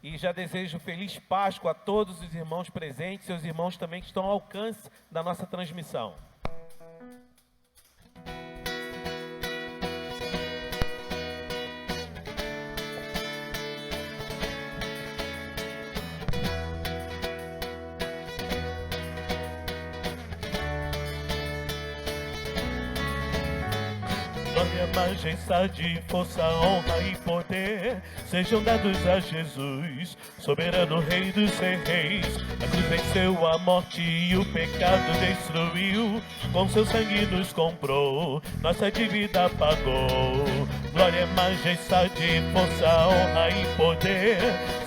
E já desejo feliz Páscoa a todos os irmãos presentes, seus irmãos também que estão ao alcance da nossa transmissão. Glória, majestade, força, honra e poder sejam dados a Jesus, soberano Rei dos reis. A cruz venceu a morte e o pecado destruiu, com seu sangue nos comprou, nossa dívida pagou. Glória, majestade, força, honra e poder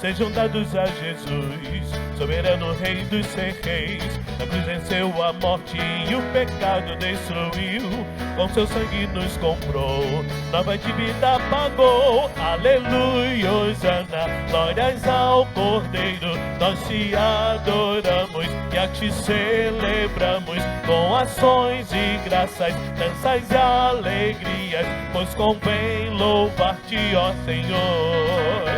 sejam dados a Jesus, soberano Rei dos reis. A cruz venceu a morte e o pecado destruiu, com seu sangue nos comprou, nova dívida pagou. Aleluia, Hosana, glórias ao Cordeiro. Nós te adoramos e a ti celebramos, com ações e graças, danças e alegrias, pois convém louvar-te, ó Senhor.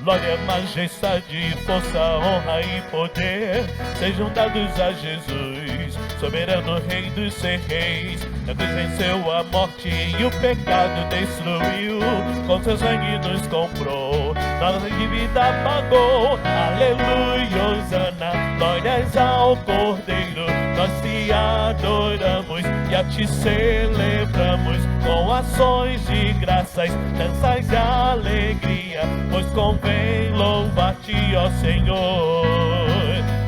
Glória, majestade, força, honra e poder sejam dados a Jesus, soberano Rei dos reis. A cruz venceu a morte e o pecado destruiu, com seu sangue nos comprou, nossa dívida pagou. Aleluia, Hosana, glórias ao Cordeiro. Nós te adoramos e a ti celebramos, com ações de graças, danças e alegria, pois convém louvar-te, ó Senhor.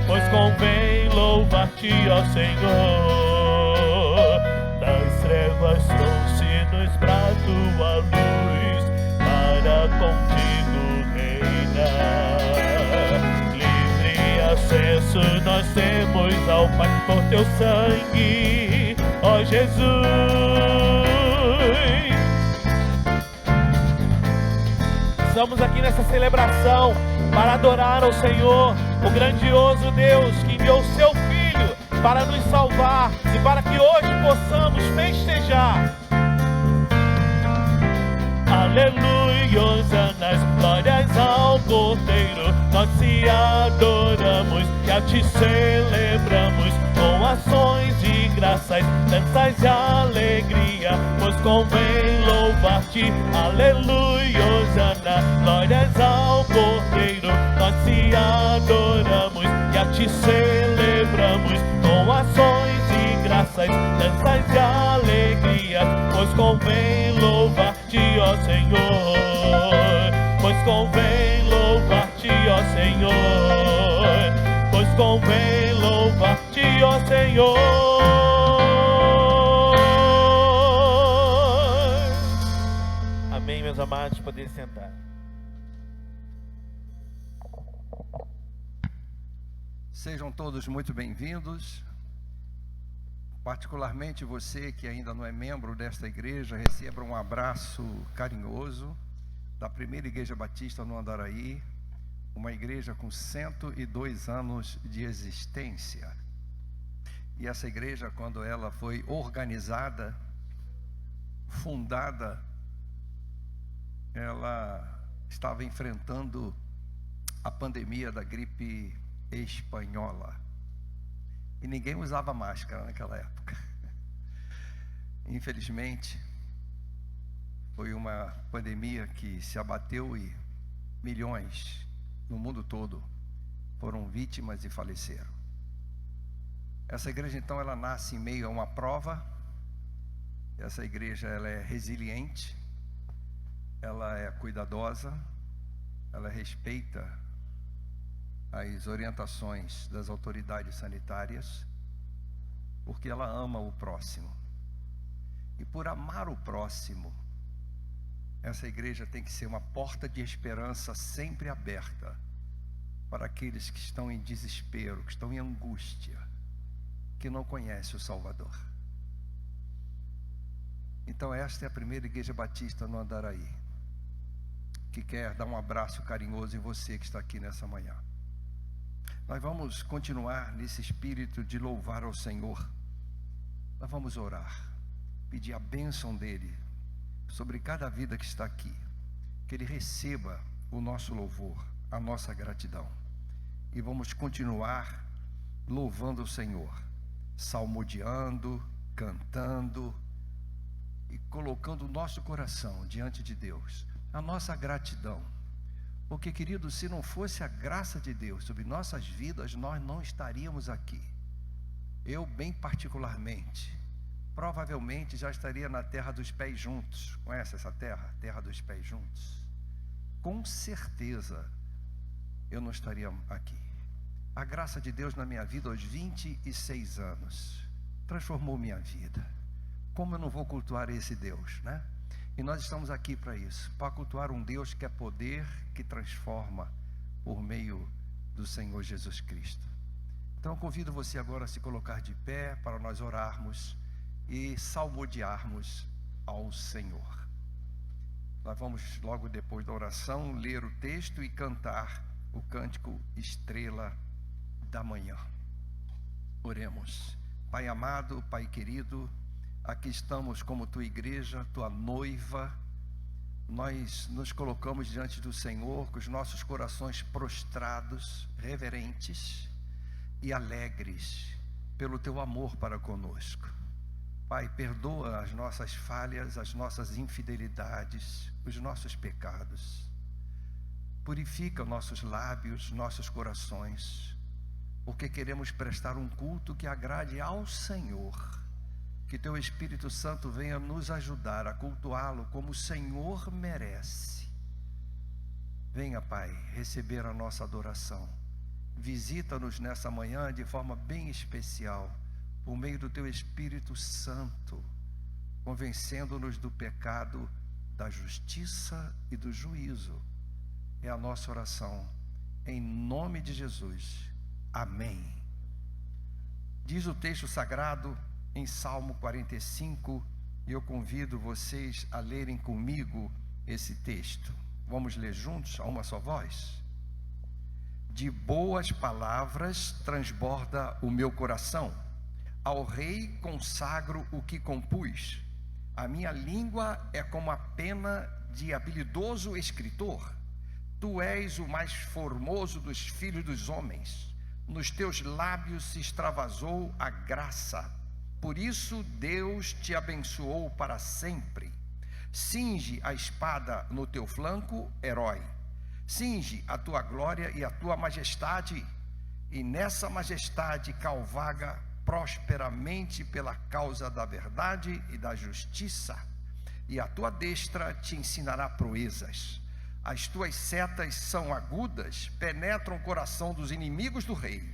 Pois convém louvar-te, ó Senhor. Das trevas trouxe-nos pra tua luz, para contigo reinar. Livre acesso nós temos ao Pai por teu sangue, ó Jesus. Estamos aqui nessa celebração para adorar ao Senhor, o grandioso Deus que enviou seu Filho para nos salvar e para que hoje possamos festejar. Aleluia, hosanas, glórias ao Cordeiro. Nós te adoramos e a ti celebramos, com ações de graças, danças e alegria, pois convém louvar-te. Aleluia, hosana, glórias ao Cordeiro. Nós te adoramos e a ti celebramos, com ações de graças, danças e alegria, pois convém louvar-te, ó Senhor. Pois convém louvar-te, ó Senhor. Pois convém louvar-te, ó Senhor. Amém, meus amados, poder sentar. Sejam todos muito bem-vindos. Particularmente você que ainda não é membro desta igreja, receba um abraço carinhoso da primeira Igreja Batista no Andaraí, uma igreja com 102 anos de existência. E essa igreja, quando ela foi organizada, fundada, ela estava enfrentando a pandemia da gripe espanhola. E ninguém usava máscara naquela época. Infelizmente, foi uma pandemia que se abateu e milhões no mundo todo foram vítimas e faleceram. Essa igreja, então, ela nasce em meio a uma prova. Essa igreja, ela é resiliente, ela é cuidadosa, ela respeita as orientações das autoridades sanitárias, porque ela ama o próximo. E por amar o próximo, essa igreja tem que ser uma porta de esperança sempre aberta para aqueles que estão em desespero, que estão em angústia, que não conhecem o Salvador. Então esta é a primeira Igreja Batista no Andaraí, que quer dar um abraço carinhoso em você que está aqui nessa manhã. Nós vamos continuar nesse espírito de louvar ao Senhor. Nós vamos orar. pedir a bênção dele sobre cada vida que está aqui, que ele receba o nosso louvor, a nossa gratidão. E vamos continuar louvando o Senhor, salmodiando, cantando e colocando o nosso coração diante de Deus, a nossa gratidão. Porque, querido, se não fosse a graça de Deus sobre nossas vidas, nós não estaríamos aqui. Eu, bem particularmente, provavelmente já estaria na terra dos pés juntos. Conhece essa terra? Terra dos pés juntos. Com certeza eu não estaria aqui. A graça de Deus na minha vida aos 26 anos transformou minha vida. Como eu não vou cultuar esse Deus, né? E nós estamos aqui para isso, para cultuar um Deus que é poder, que transforma por meio do Senhor Jesus Cristo. Então eu convido você agora a se colocar de pé para nós orarmos e salmodiarmos ao Senhor. Nós vamos, logo depois da oração, ler o texto e cantar o cântico Estrela da Manhã. Oremos. Pai amado, Pai querido, aqui estamos como tua igreja, tua noiva. Nós nos colocamos diante do Senhor com os nossos corações prostrados, reverentes e alegres pelo teu amor para conosco. Pai, perdoa as nossas falhas, as nossas infidelidades, os nossos pecados. Purifica nossos lábios, nossos corações, porque queremos prestar um culto que agrade ao Senhor. Que teu Espírito Santo venha nos ajudar a cultuá-lo como o Senhor merece. Venha, Pai, receber a nossa adoração. Visita-nos nessa manhã de forma bem especial, por meio do teu Espírito Santo, convencendo-nos do pecado, da justiça e do juízo. É a nossa oração, em nome de Jesus. Amém. Diz o texto sagrado em Salmo 45, e eu convido vocês a lerem comigo esse texto. Vamos ler juntos, a uma só voz? De boas palavras transborda o meu coração, ao Rei consagro o que compus. A minha língua é como a pena de habilidoso escritor. Tu és o mais formoso dos filhos dos homens. Nos teus lábios se extravasou a graça. Por isso Deus te abençoou para sempre. Cinge a espada no teu flanco, herói. Cinge a tua glória e a tua majestade. E nessa majestade cavalga prosperamente pela causa da verdade e da justiça. E a tua destra te ensinará proezas. As tuas setas são agudas, penetram o coração dos inimigos do rei.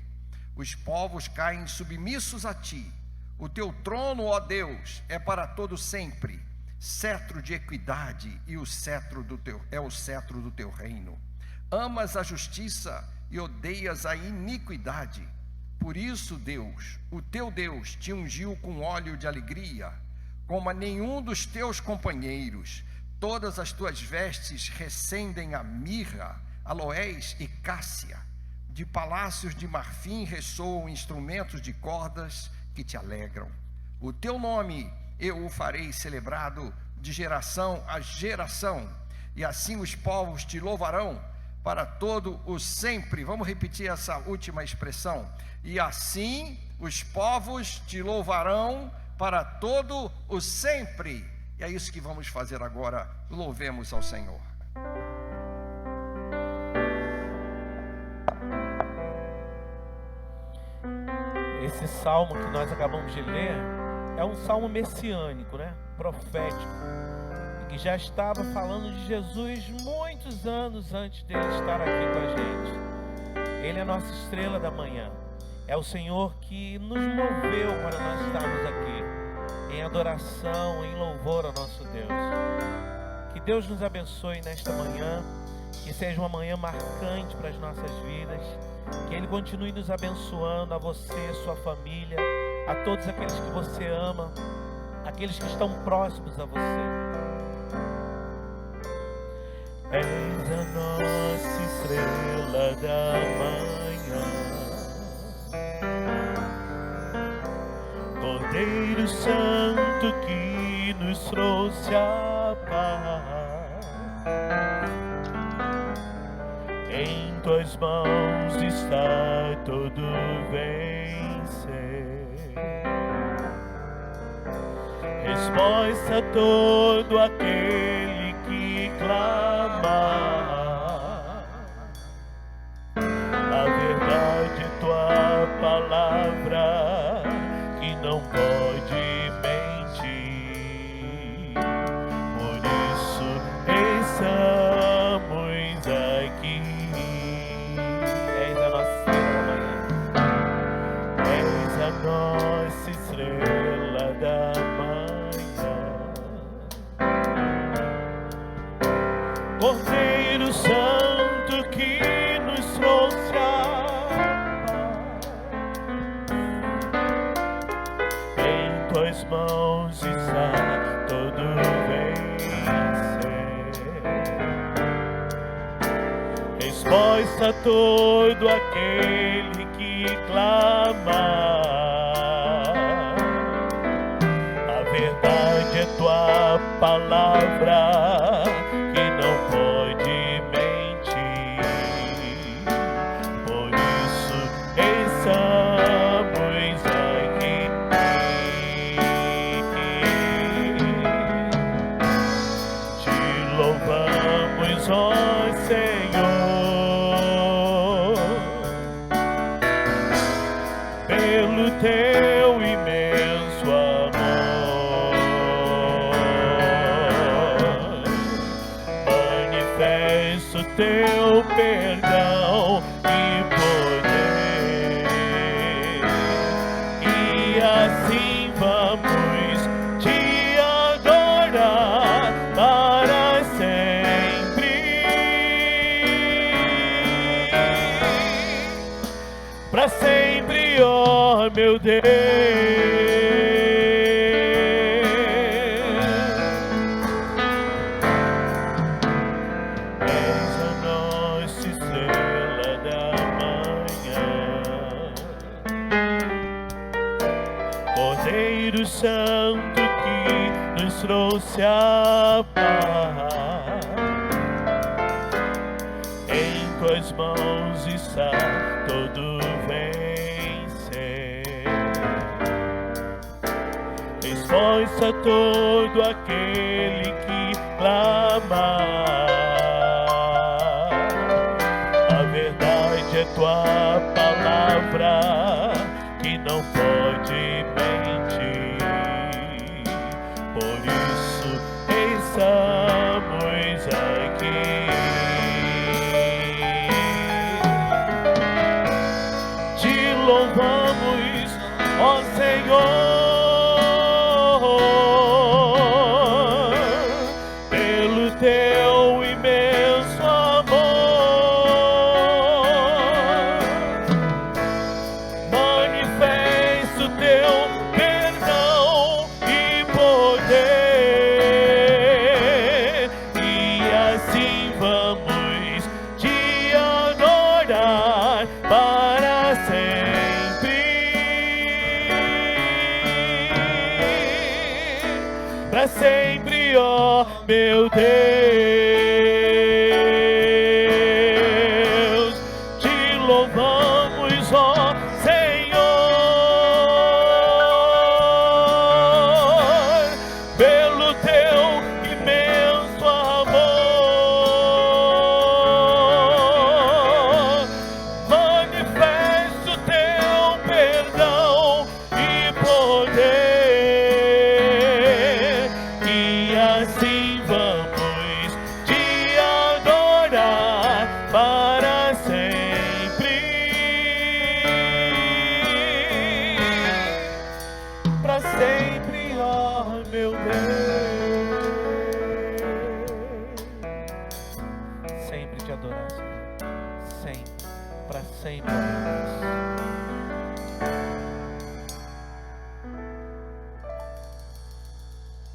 Os povos caem submissos a ti. O teu trono, ó Deus, é para todo sempre, cetro de equidade, e o cetro do teu reino. Amas a justiça e odeias a iniquidade. Por isso, Deus, o teu Deus, te ungiu com óleo de alegria, como a nenhum dos teus companheiros. Todas as tuas vestes recendem a mirra, aloés e cássia. De palácios de marfim ressoam instrumentos de cordas que te alegram. O teu nome eu o farei celebrado de geração a geração, e assim os povos te louvarão para todo o sempre. Vamos repetir essa última expressão. E assim os povos te louvarão para todo o sempre. E é isso que vamos fazer agora. Louvemos ao Senhor. Esse salmo que nós acabamos de ler é um salmo messiânico, né? Profético, que já estava falando de Jesus muitos anos antes dele estar aqui com a gente. Ele é a nossa estrela da manhã. É o Senhor que nos moveu para nós estarmos aqui em adoração, em louvor ao nosso Deus. Que Deus nos abençoe nesta manhã, que seja uma manhã marcante para as nossas vidas, que Ele continue nos abençoando, a você, sua família, a todos aqueles que você ama, aqueles que estão próximos a você. És a nossa estrela da manhã, Cordeiro Santo que nos trouxe a paz. Em tuas mãos está todo vencer. Resposta a todo aquele que clama. A verdade é tua palavra, que não pode mentir. Por isso estamos aqui. És a nossa estrela da manhã. És a nossa estrela da manhã. Cordeiro Santo que nos trouxe a paz. Em tuas mãos está todo vencer. Resposta a todo aquele que clama. A verdade é tua palavra, que não pode mentir. Por isso estamos aqui. Te louvamos, ó Senhor, pelo teu imenso amor. Manifesto teu perdão e poder, e assim vamos te adorar para sempre. Para sempre, ó meu Deus. És a nossa estrela da manhã. Cordeiro Santo que nos trouxe a paz. Em tuas mãos está todo vencer. Resposta a todo aquele que clama. A verdade é tua palavra, que não pode mentir. Por isso estamos aqui. Te louvamos, ó Senhor, pelo teu imenso amor. Manifesto teu perdão e poder, e assim vamos te adorar para sempre. Para sempre, ó meu Deus. Te louvamos, ó Senhor, pelo teu imenso amor. Manifesto teu perdão e poder, e assim vamos te adorar para sempre. Para sempre, ó meu Deus. Sempre te adorar, Senhor. Sempre, para sempre, ó Deus.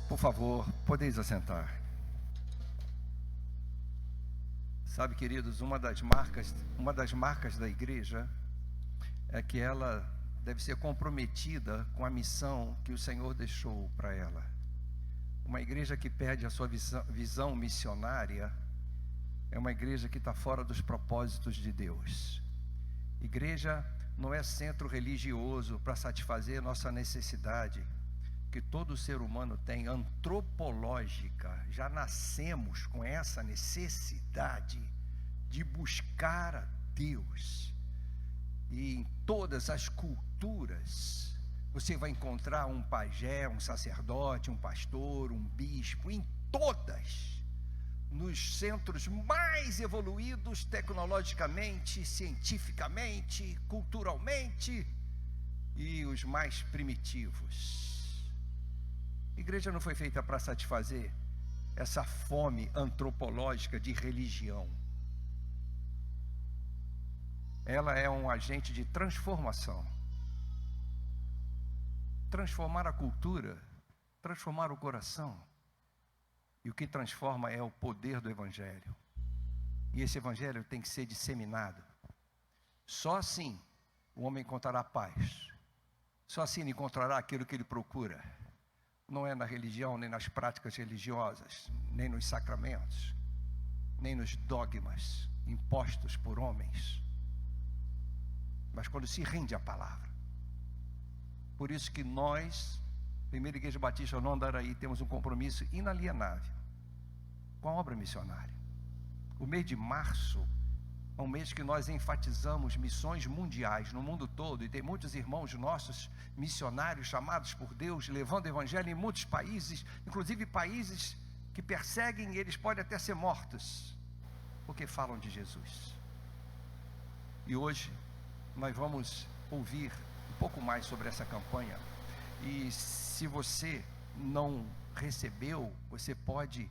Por favor, podeis assentar. Sabe, queridos, uma das marcas da igreja é que ela deve ser comprometida com a missão que o Senhor deixou para ela. Uma igreja que perde a sua visão missionária é uma igreja que está fora dos propósitos de Deus. Igreja não é centro religioso para satisfazer nossa necessidade, que todo ser humano tem, antropológica. Já nascemos com essa necessidade de buscar a Deus. E em todas as culturas, você vai encontrar um pajé, um sacerdote, um pastor, um bispo, em todas, nos centros mais evoluídos tecnologicamente, cientificamente, culturalmente, e os mais primitivos. A igreja não foi feita para satisfazer essa fome antropológica de religião. Ela é um agente de transformação. Transformar a cultura, transformar o coração. E o que transforma é o poder do Evangelho. E esse Evangelho tem que ser disseminado. Só assim o homem encontrará paz. Só assim ele encontrará aquilo que ele procura. Não é na religião, nem nas práticas religiosas, nem nos sacramentos, nem nos dogmas impostos por homens, mas quando se rende à palavra. Por isso que nós, Primeira Igreja Batista no Andaraí, temos um compromisso inalienável com a obra missionária. O mês de março é um mês que nós enfatizamos missões mundiais no mundo todo, e tem muitos irmãos nossos, missionários chamados por Deus, levando o Evangelho em muitos países, inclusive países que perseguem, eles podem até ser mortos, porque falam de Jesus. E hoje nós vamos ouvir um pouco mais sobre essa campanha. E se você não recebeu, você pode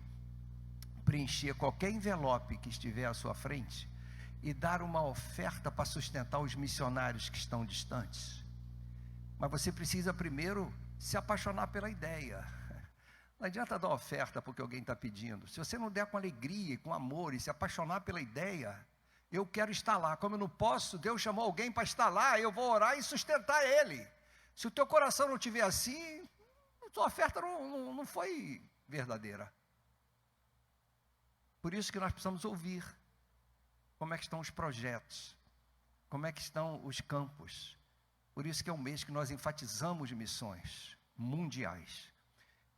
preencher qualquer envelope que estiver à sua frente e dar uma oferta para sustentar os missionários que estão distantes. Mas você precisa primeiro se apaixonar pela ideia. Não adianta dar oferta porque alguém está pedindo. Se você não der com alegria, com amor e se apaixonar pela ideia, eu quero estar lá. Como eu não posso, Deus chamou alguém para estar lá, eu vou orar e sustentar ele. Se o teu coração não estiver assim, a tua oferta não foi verdadeira. Por isso que nós precisamos ouvir como é que estão os projetos, como é que estão os campos. Por isso que é um mês que nós enfatizamos missões mundiais.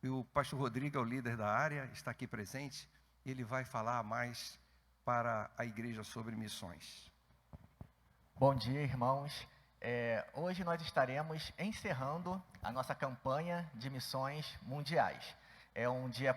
E o pastor Rodrigo é o líder da área, está aqui presente, e ele vai falar mais para a igreja sobre missões. Bom dia, irmãos. Hoje nós estaremos encerrando a nossa campanha de missões mundiais. É um dia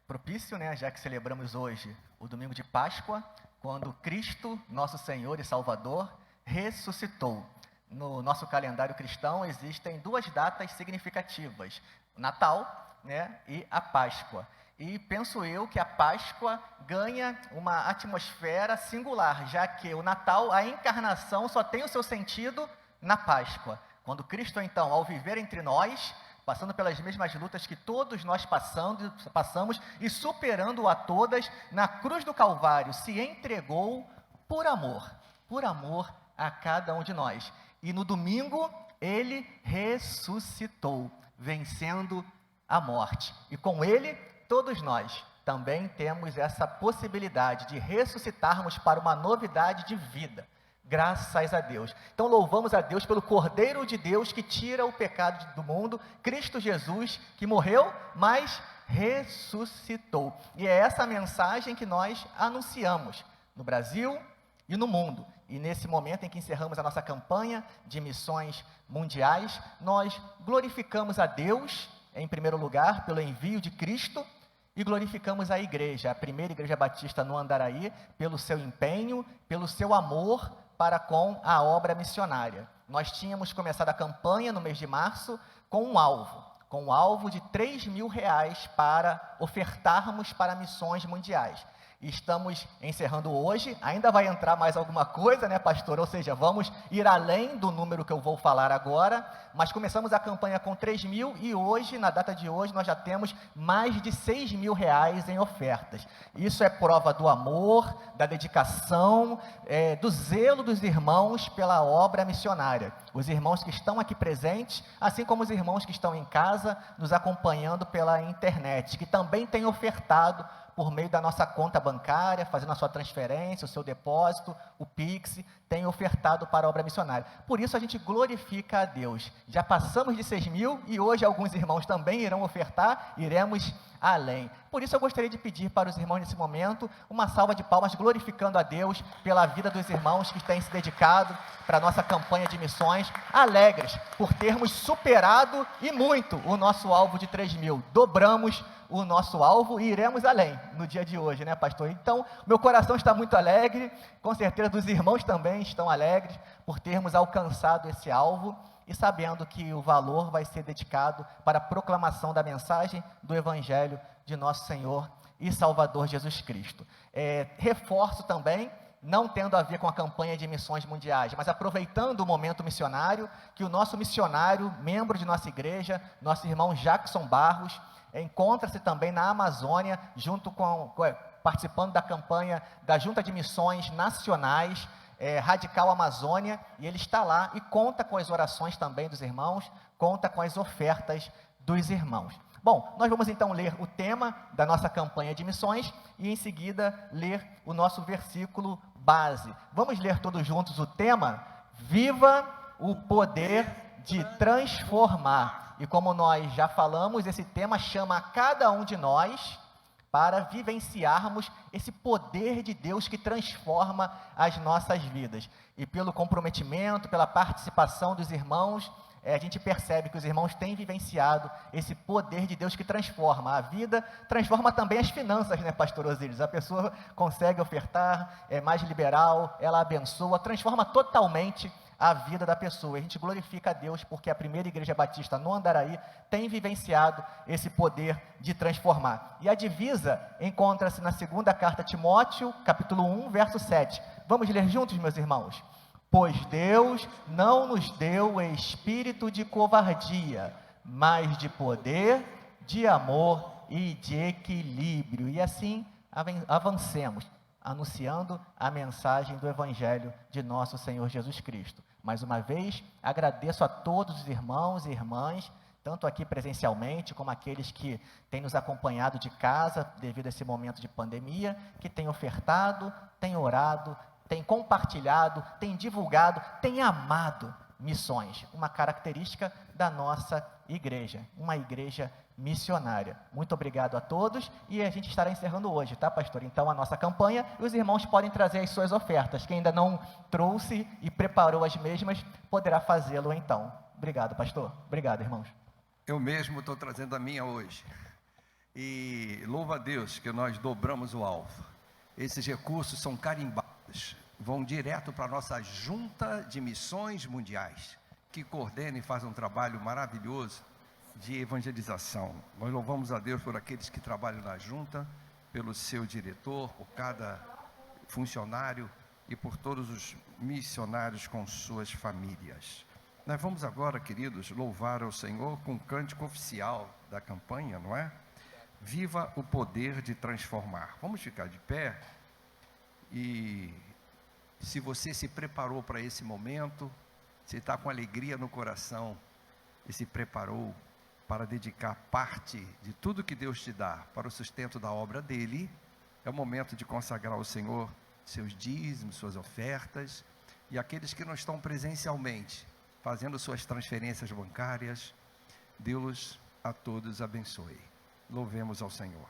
propício, né, já que celebramos hoje o domingo de Páscoa, quando Cristo, nosso Senhor e Salvador, ressuscitou. No nosso calendário cristão existem duas datas significativas: o Natal, né, e a Páscoa. E penso eu que a Páscoa ganha uma atmosfera singular, já que o Natal, a encarnação, só tem o seu sentido na Páscoa. Quando Cristo, então, ao viver entre nós, passando pelas mesmas lutas que todos nós passamos e superando a todas, na cruz do Calvário, se entregou por amor a cada um de nós. E no domingo, ele ressuscitou, vencendo a morte. E com ele, todos nós também temos essa possibilidade de ressuscitarmos para uma novidade de vida. Graças a Deus. Então louvamos a Deus pelo Cordeiro de Deus que tira o pecado do mundo, Cristo Jesus, que morreu, mas ressuscitou. E é essa mensagem que nós anunciamos no Brasil e no mundo. E nesse momento em que encerramos a nossa campanha de missões mundiais, nós glorificamos a Deus, em primeiro lugar, pelo envio de Cristo, e glorificamos a igreja, a Primeira Igreja Batista no Andaraí, pelo seu empenho, pelo seu amor para com a obra missionária. Nós tínhamos começado a campanha no mês de março com um alvo de R$3.000 para ofertarmos para missões mundiais. Estamos encerrando hoje, ainda vai entrar mais alguma coisa, né, pastor? Ou seja, vamos ir além do número que eu vou falar agora, mas começamos a campanha com 3 mil e hoje, na data de hoje, nós já temos mais de 6 mil reais em ofertas. Isso é prova do amor, da dedicação, do zelo dos irmãos pela obra missionária. Os irmãos que estão aqui presentes, assim como os irmãos que estão em casa, nos acompanhando pela internet, que também têm ofertado por meio da nossa conta bancária, fazendo a sua transferência, o seu depósito, o Pix, tem ofertado para a obra missionária. Por isso a gente glorifica a Deus. Já passamos de 6 mil e hoje alguns irmãos também irão ofertar, iremos além. Por isso eu gostaria de pedir para os irmãos nesse momento uma salva de palmas glorificando a Deus pela vida dos irmãos que têm se dedicado para a nossa campanha de missões, alegres por termos superado e muito o nosso alvo de 3 mil. Dobramos o nosso alvo e iremos além no dia de hoje, né, pastor? Então, meu coração está muito alegre, com certeza dos irmãos também estão alegres por termos alcançado esse alvo e sabendo que o valor vai ser dedicado para a proclamação da mensagem do Evangelho de nosso Senhor e Salvador Jesus Cristo. Reforço também, não tendo a ver com a campanha de missões mundiais, mas aproveitando o momento missionário, que o nosso missionário, membro de nossa igreja, nosso irmão Jackson Barros, encontra-se também na Amazônia, participando da campanha da Junta de Missões Nacionais, Radical Amazônia, e ele está lá e conta com as orações também dos irmãos, conta com as ofertas dos irmãos. Bom, nós vamos então ler o tema da nossa campanha de missões e em seguida ler o nosso versículo base. Vamos ler todos juntos o tema? Viva o poder de transformar. E como nós já falamos, esse tema chama a cada um de nós para vivenciarmos esse poder de Deus que transforma as nossas vidas. E pelo comprometimento, pela participação dos irmãos, a gente percebe que os irmãos têm vivenciado esse poder de Deus que transforma a vida, transforma também as finanças, né, pastor Osíris? A pessoa consegue ofertar, é mais liberal, ela abençoa, transforma totalmente a vida da pessoa. A gente glorifica a Deus porque a primeira igreja batista no Andaraí tem vivenciado esse poder de transformar. E a divisa encontra-se na segunda carta a Timóteo, capítulo 1, verso 7. Vamos ler juntos, meus irmãos? Pois Deus não nos deu espírito de covardia, mas de poder, de amor e de equilíbrio. E assim avancemos, anunciando a mensagem do Evangelho de nosso Senhor Jesus Cristo. Mais uma vez, agradeço a todos os irmãos e irmãs, tanto aqui presencialmente, como aqueles que têm nos acompanhado de casa, devido a esse momento de pandemia, que têm ofertado, têm orado, têm compartilhado, têm divulgado, têm amado missões, uma característica da nossa igreja, uma igreja missionária. Muito obrigado a todos e a gente estará encerrando hoje, tá, pastor? Então, a nossa campanha, e os irmãos podem trazer as suas ofertas. Quem ainda não trouxe e preparou as mesmas, poderá fazê-lo então. Obrigado, pastor. Obrigado, irmãos. Eu mesmo estou trazendo a minha hoje. E louva a Deus que nós dobramos o alvo. Esses recursos são carimbados, vão direto para a nossa Junta de Missões Mundiais, que coordena e faz um trabalho maravilhoso de evangelização. Nós louvamos a Deus por aqueles que trabalham na junta, pelo seu diretor, por cada funcionário e por todos os missionários com suas famílias. Nós vamos agora, queridos, louvar ao Senhor com o cântico oficial da campanha, não é? Viva o poder de transformar. Vamos ficar de pé e se você se preparou para esse momento, se está com alegria no coração e se preparou para dedicar parte de tudo que Deus te dá para o sustento da obra dele, é o momento de consagrar ao Senhor seus dízimos, suas ofertas, e aqueles que não estão presencialmente, fazendo suas transferências bancárias, Deus a todos abençoe. Louvemos ao Senhor.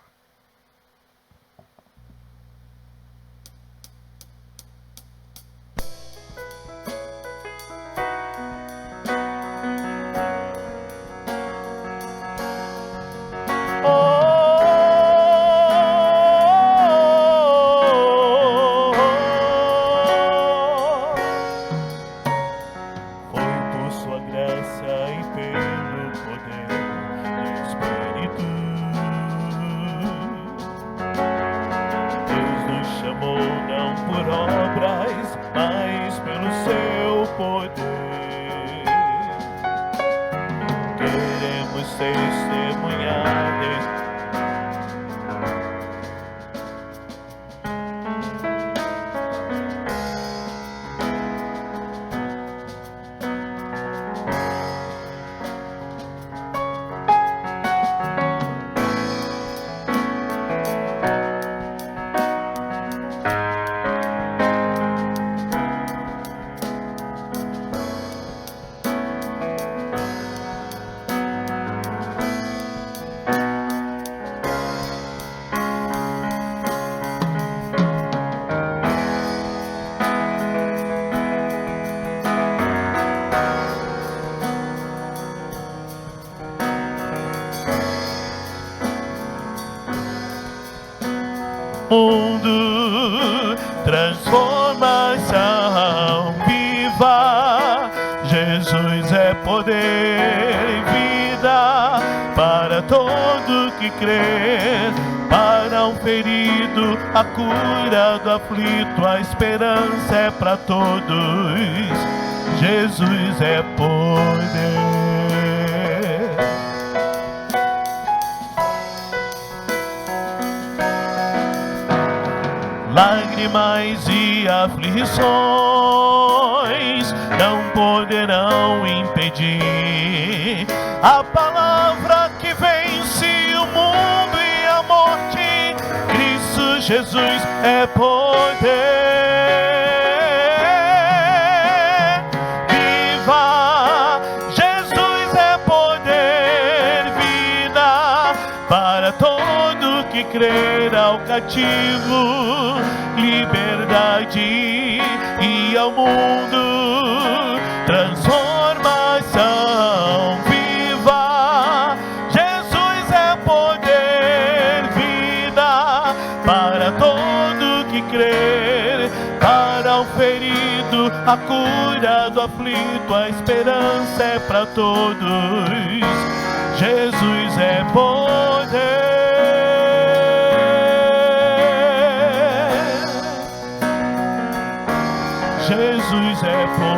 vamos testemunhar desse. Mundo, transformação viva. Jesus é poder e vida para todo que crê. Para um ferido, a cura do aflito, a esperança é para todos. Jesus é poder. Lágrimas e aflições não poderão impedir a palavra que vence o mundo e a morte. Cristo Jesus é poder. Viva! Jesus é poder, vida para todo que crer. Ao cativo, liberdade, e ao mundo transformação viva. Jesus é poder, vida para todo que crer. Para o ferido, a cura do aflito, a esperança é para todos. Jesus é poder. Jesus é poder.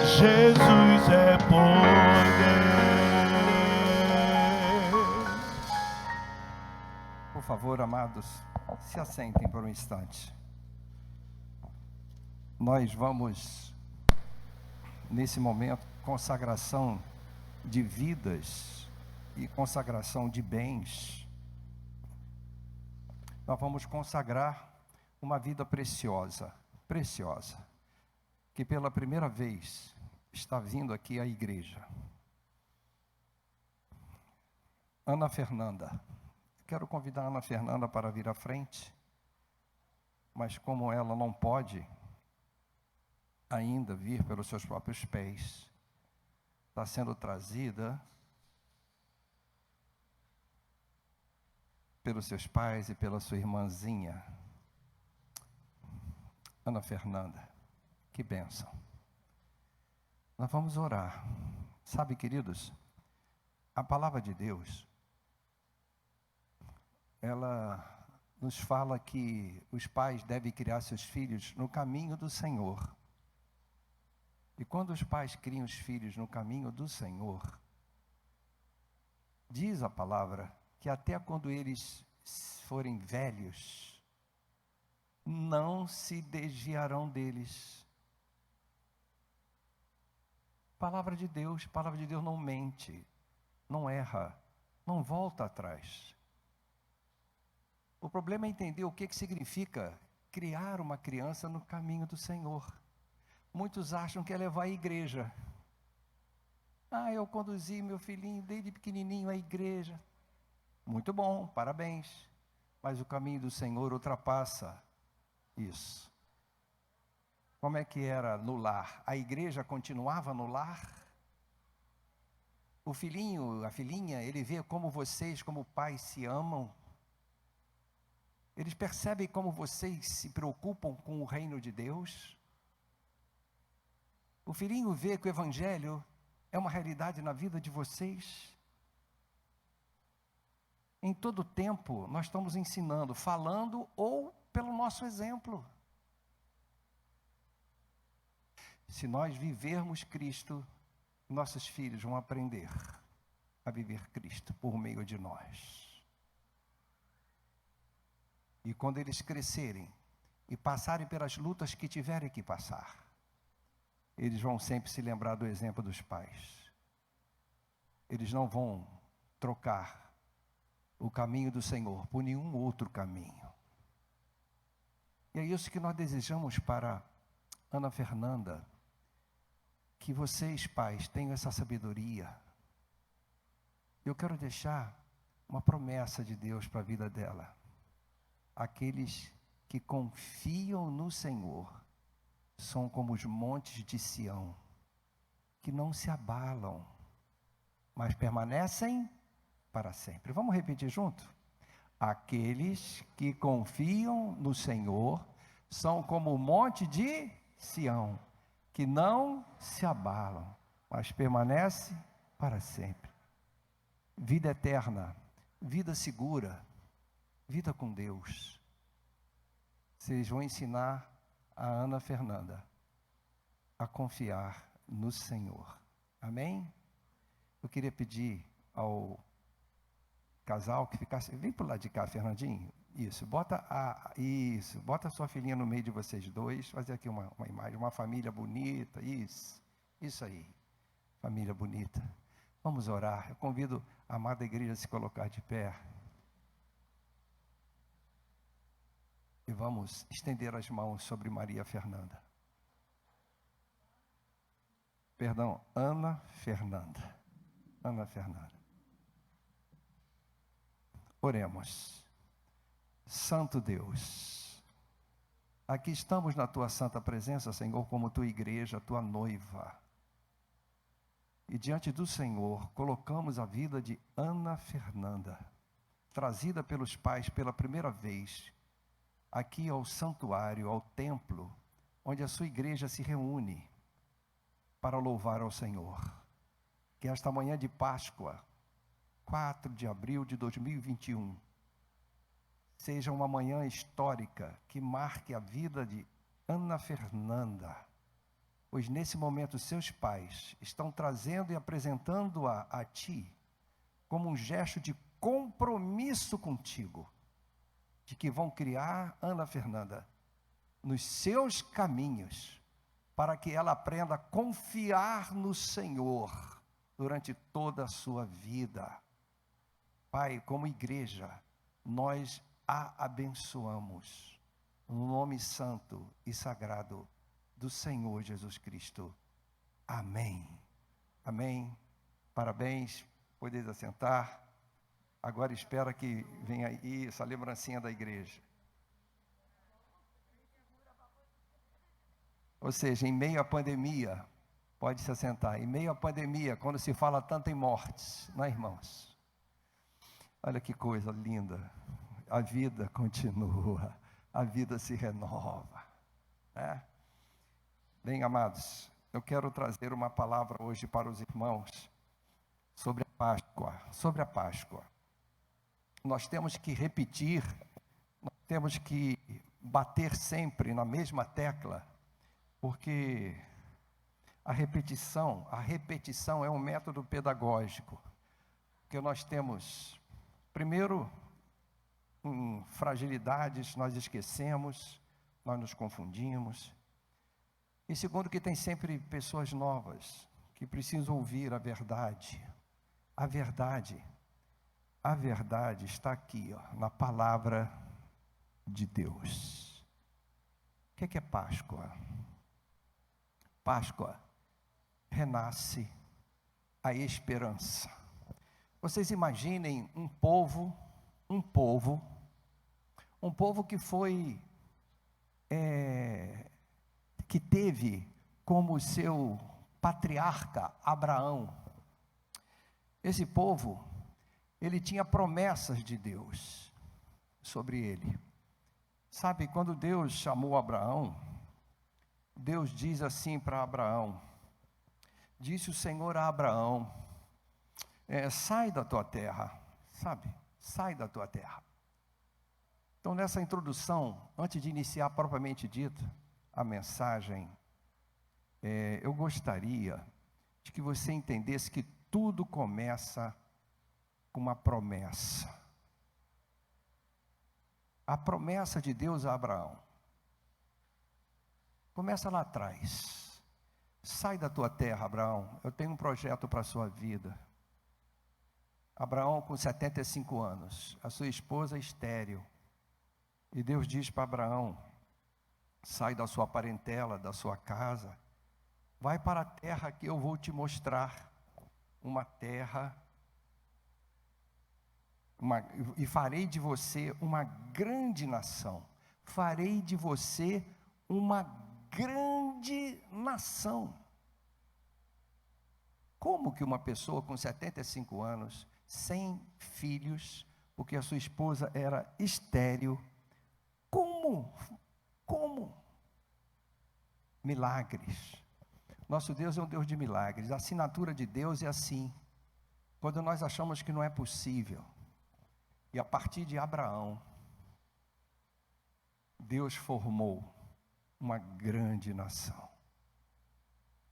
Jesus é poder. Por favor, amados, se assentem por um instante. Nós vamos, nesse momento, consagração de vidas e consagração de bens. Nós vamos consagrar uma vida preciosa, preciosa, que pela primeira vez está vindo aqui à igreja. Ana Fernanda. Quero convidar a Ana Fernanda para vir à frente, mas como ela não pode ainda vir pelos seus próprios pés, está sendo trazida pelos seus pais e pela sua irmãzinha. Ana Fernanda, que bênção. Nós vamos orar. Sabe, queridos, a palavra de Deus, ela nos fala que os pais devem criar seus filhos no caminho do Senhor. E quando os pais criam os filhos no caminho do Senhor, diz a palavra que até quando eles forem velhos, não se desviarão deles. Palavra de Deus não mente, não erra, não volta atrás. O problema é entender o que significa criar uma criança no caminho do Senhor. Muitos acham que é levar à igreja. Eu conduzi meu filhinho desde pequenininho à igreja. Muito bom, parabéns. Mas o caminho do Senhor ultrapassa isso. Como é que era no lar? A igreja continuava no lar? O filhinho, a filhinha, ele vê como vocês, como pais, se amam. Eles percebem como vocês se preocupam com o reino de Deus. O filhinho vê que o evangelho é uma realidade na vida de vocês. Em todo tempo, nós estamos ensinando, falando ou pelo nosso exemplo. se nós vivermos Cristo, nossos filhos vão aprender a viver Cristo por meio de nós. E quando eles crescerem e passarem pelas lutas que tiverem que passar, eles vão sempre se lembrar do exemplo dos pais. Eles não vão trocar o caminho do Senhor por nenhum outro caminho. E é isso que nós desejamos para Ana Fernanda, que vocês, pais, tenham essa sabedoria. Eu quero deixar uma promessa de Deus para a vida dela. Aqueles que confiam no Senhor são como os montes de Sião, que não se abalam, mas permanecem para sempre. Vamos repetir junto? Aqueles que confiam no Senhor são como o monte de Sião, que não se abalam, mas permanece para sempre. Vida eterna, vida segura, vida com Deus. Vocês vão ensinar a Ana Fernanda a confiar no Senhor. Amém? Eu queria pedir ao casal que ficasse... Vem para o lado de cá, Fernandinho. Isso, bota a sua filhinha no meio de vocês dois. Fazer aqui uma imagem, uma família bonita. Isso aí, família bonita. Vamos orar. Eu convido a amada igreja a se colocar de pé. E vamos estender as mãos sobre Maria Fernanda. Perdão, Ana Fernanda. Ana Fernanda. Oremos. Santo Deus, aqui estamos na tua santa presença, Senhor, como tua igreja, tua noiva. E diante do Senhor, colocamos a vida de Ana Fernanda, trazida pelos pais pela primeira vez, aqui ao santuário, ao templo, onde a sua igreja se reúne para louvar ao Senhor. Que esta manhã de Páscoa, 4 de abril de 2021, seja uma manhã histórica que marque a vida de Ana Fernanda, pois nesse momento seus pais estão trazendo e apresentando-a a ti como um gesto de compromisso contigo, de que vão criar Ana Fernanda nos seus caminhos, para que ela aprenda a confiar no Senhor durante toda a sua vida. Pai, como igreja, nós a abençoamos no nome santo e sagrado do Senhor Jesus Cristo. Amém. Amém. Parabéns, podeis assentar. Agora espera que venha aí essa lembrancinha da igreja. Ou seja, em meio à pandemia, pode se assentar, em meio à pandemia, quando se fala tanto em mortes, não é, irmãos? Olha que coisa linda. A vida continua, a vida se renova, né? Bem, amados, eu quero trazer uma palavra hoje para os irmãos sobre a Páscoa. Sobre a Páscoa. Nós temos que repetir, nós temos que bater sempre na mesma tecla, porque a repetição é um método pedagógico, porque nós temos, primeiro, fragilidades, nós esquecemos, nós nos confundimos. E segundo, que tem sempre pessoas novas que precisam ouvir a verdade. A verdade está aqui, ó, na palavra de Deus. O que é Páscoa? Páscoa renasce a esperança. Vocês imaginem um povo que foi, que teve como seu patriarca Abraão. Esse povo, ele tinha promessas de Deus sobre ele. Sabe, quando Deus chamou Abraão, Deus diz assim para Abraão: disse o Senhor a Abraão, sai da tua terra, sabe? Sai da tua terra. Então, nessa introdução, antes de iniciar propriamente dito a mensagem, eu gostaria de que você entendesse que tudo começa com uma promessa. A promessa de Deus a Abraão começa lá atrás. Sai da tua terra, Abraão, eu tenho um projeto para a sua vida. Abraão com 75 anos, a sua esposa estéril. E Deus diz para Abraão: sai da sua parentela, da sua casa, vai para a terra que eu vou te mostrar, uma terra, e farei de você uma grande nação, farei de você uma grande nação. Como que uma pessoa com 75 anos, sem filhos, porque a sua esposa era estéril, como? Milagres. Nosso Deus é um Deus de milagres. A assinatura de Deus é assim. Quando nós achamos que não é possível, e a partir de Abraão, Deus formou uma grande nação.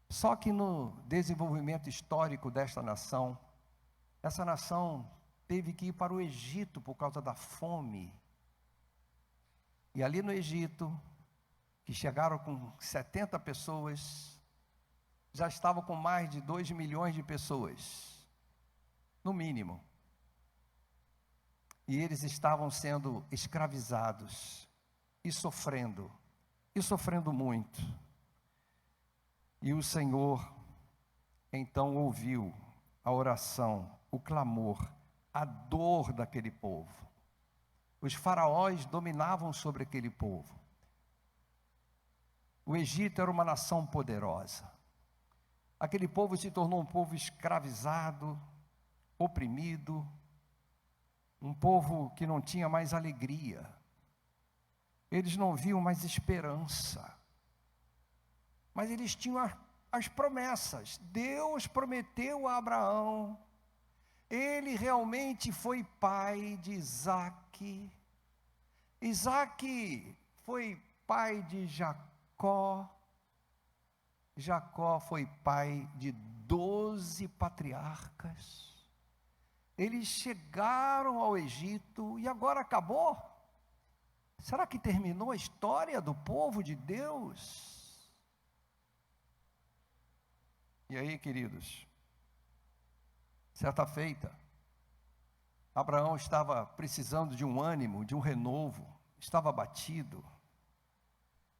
Só que no desenvolvimento histórico desta nação, essa nação teve que ir para o Egito por causa da fome. E ali no Egito, que chegaram com 70 pessoas, já estavam com mais de 2 milhões de pessoas, no mínimo. E eles estavam sendo escravizados e sofrendo muito. E o Senhor então ouviu a oração, o clamor, a dor daquele povo. Os faraós dominavam sobre aquele povo. O Egito era uma nação poderosa. Aquele povo se tornou um povo escravizado, oprimido, um povo que não tinha mais alegria. Eles não viam mais esperança. Mas eles tinham as promessas. Deus prometeu a Abraão. Ele realmente foi pai de Isaque. Isaque foi pai de Jacó. Jacó foi pai de 12 patriarcas. Eles chegaram ao Egito e agora acabou? Será que terminou a história do povo de Deus? E aí, queridos, certa feita, Abraão estava precisando de um ânimo, de um renovo, estava abatido.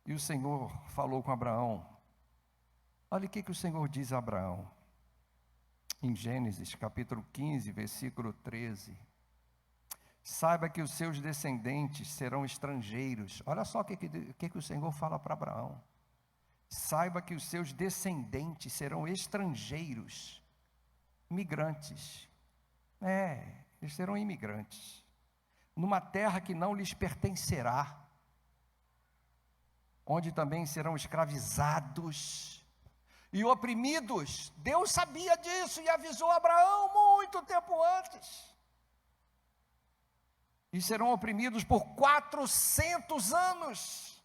E o Senhor falou com Abraão. Olha o que o Senhor diz a Abraão. Em Gênesis, capítulo 15, versículo 13. Saiba que os seus descendentes serão estrangeiros. Olha só o que o Senhor fala para Abraão. Saiba que os seus descendentes serão estrangeiros, migrantes. Eles serão imigrantes, numa terra que não lhes pertencerá, onde também serão escravizados e oprimidos. Deus sabia disso e avisou Abraão muito tempo antes. E serão oprimidos por 400 anos.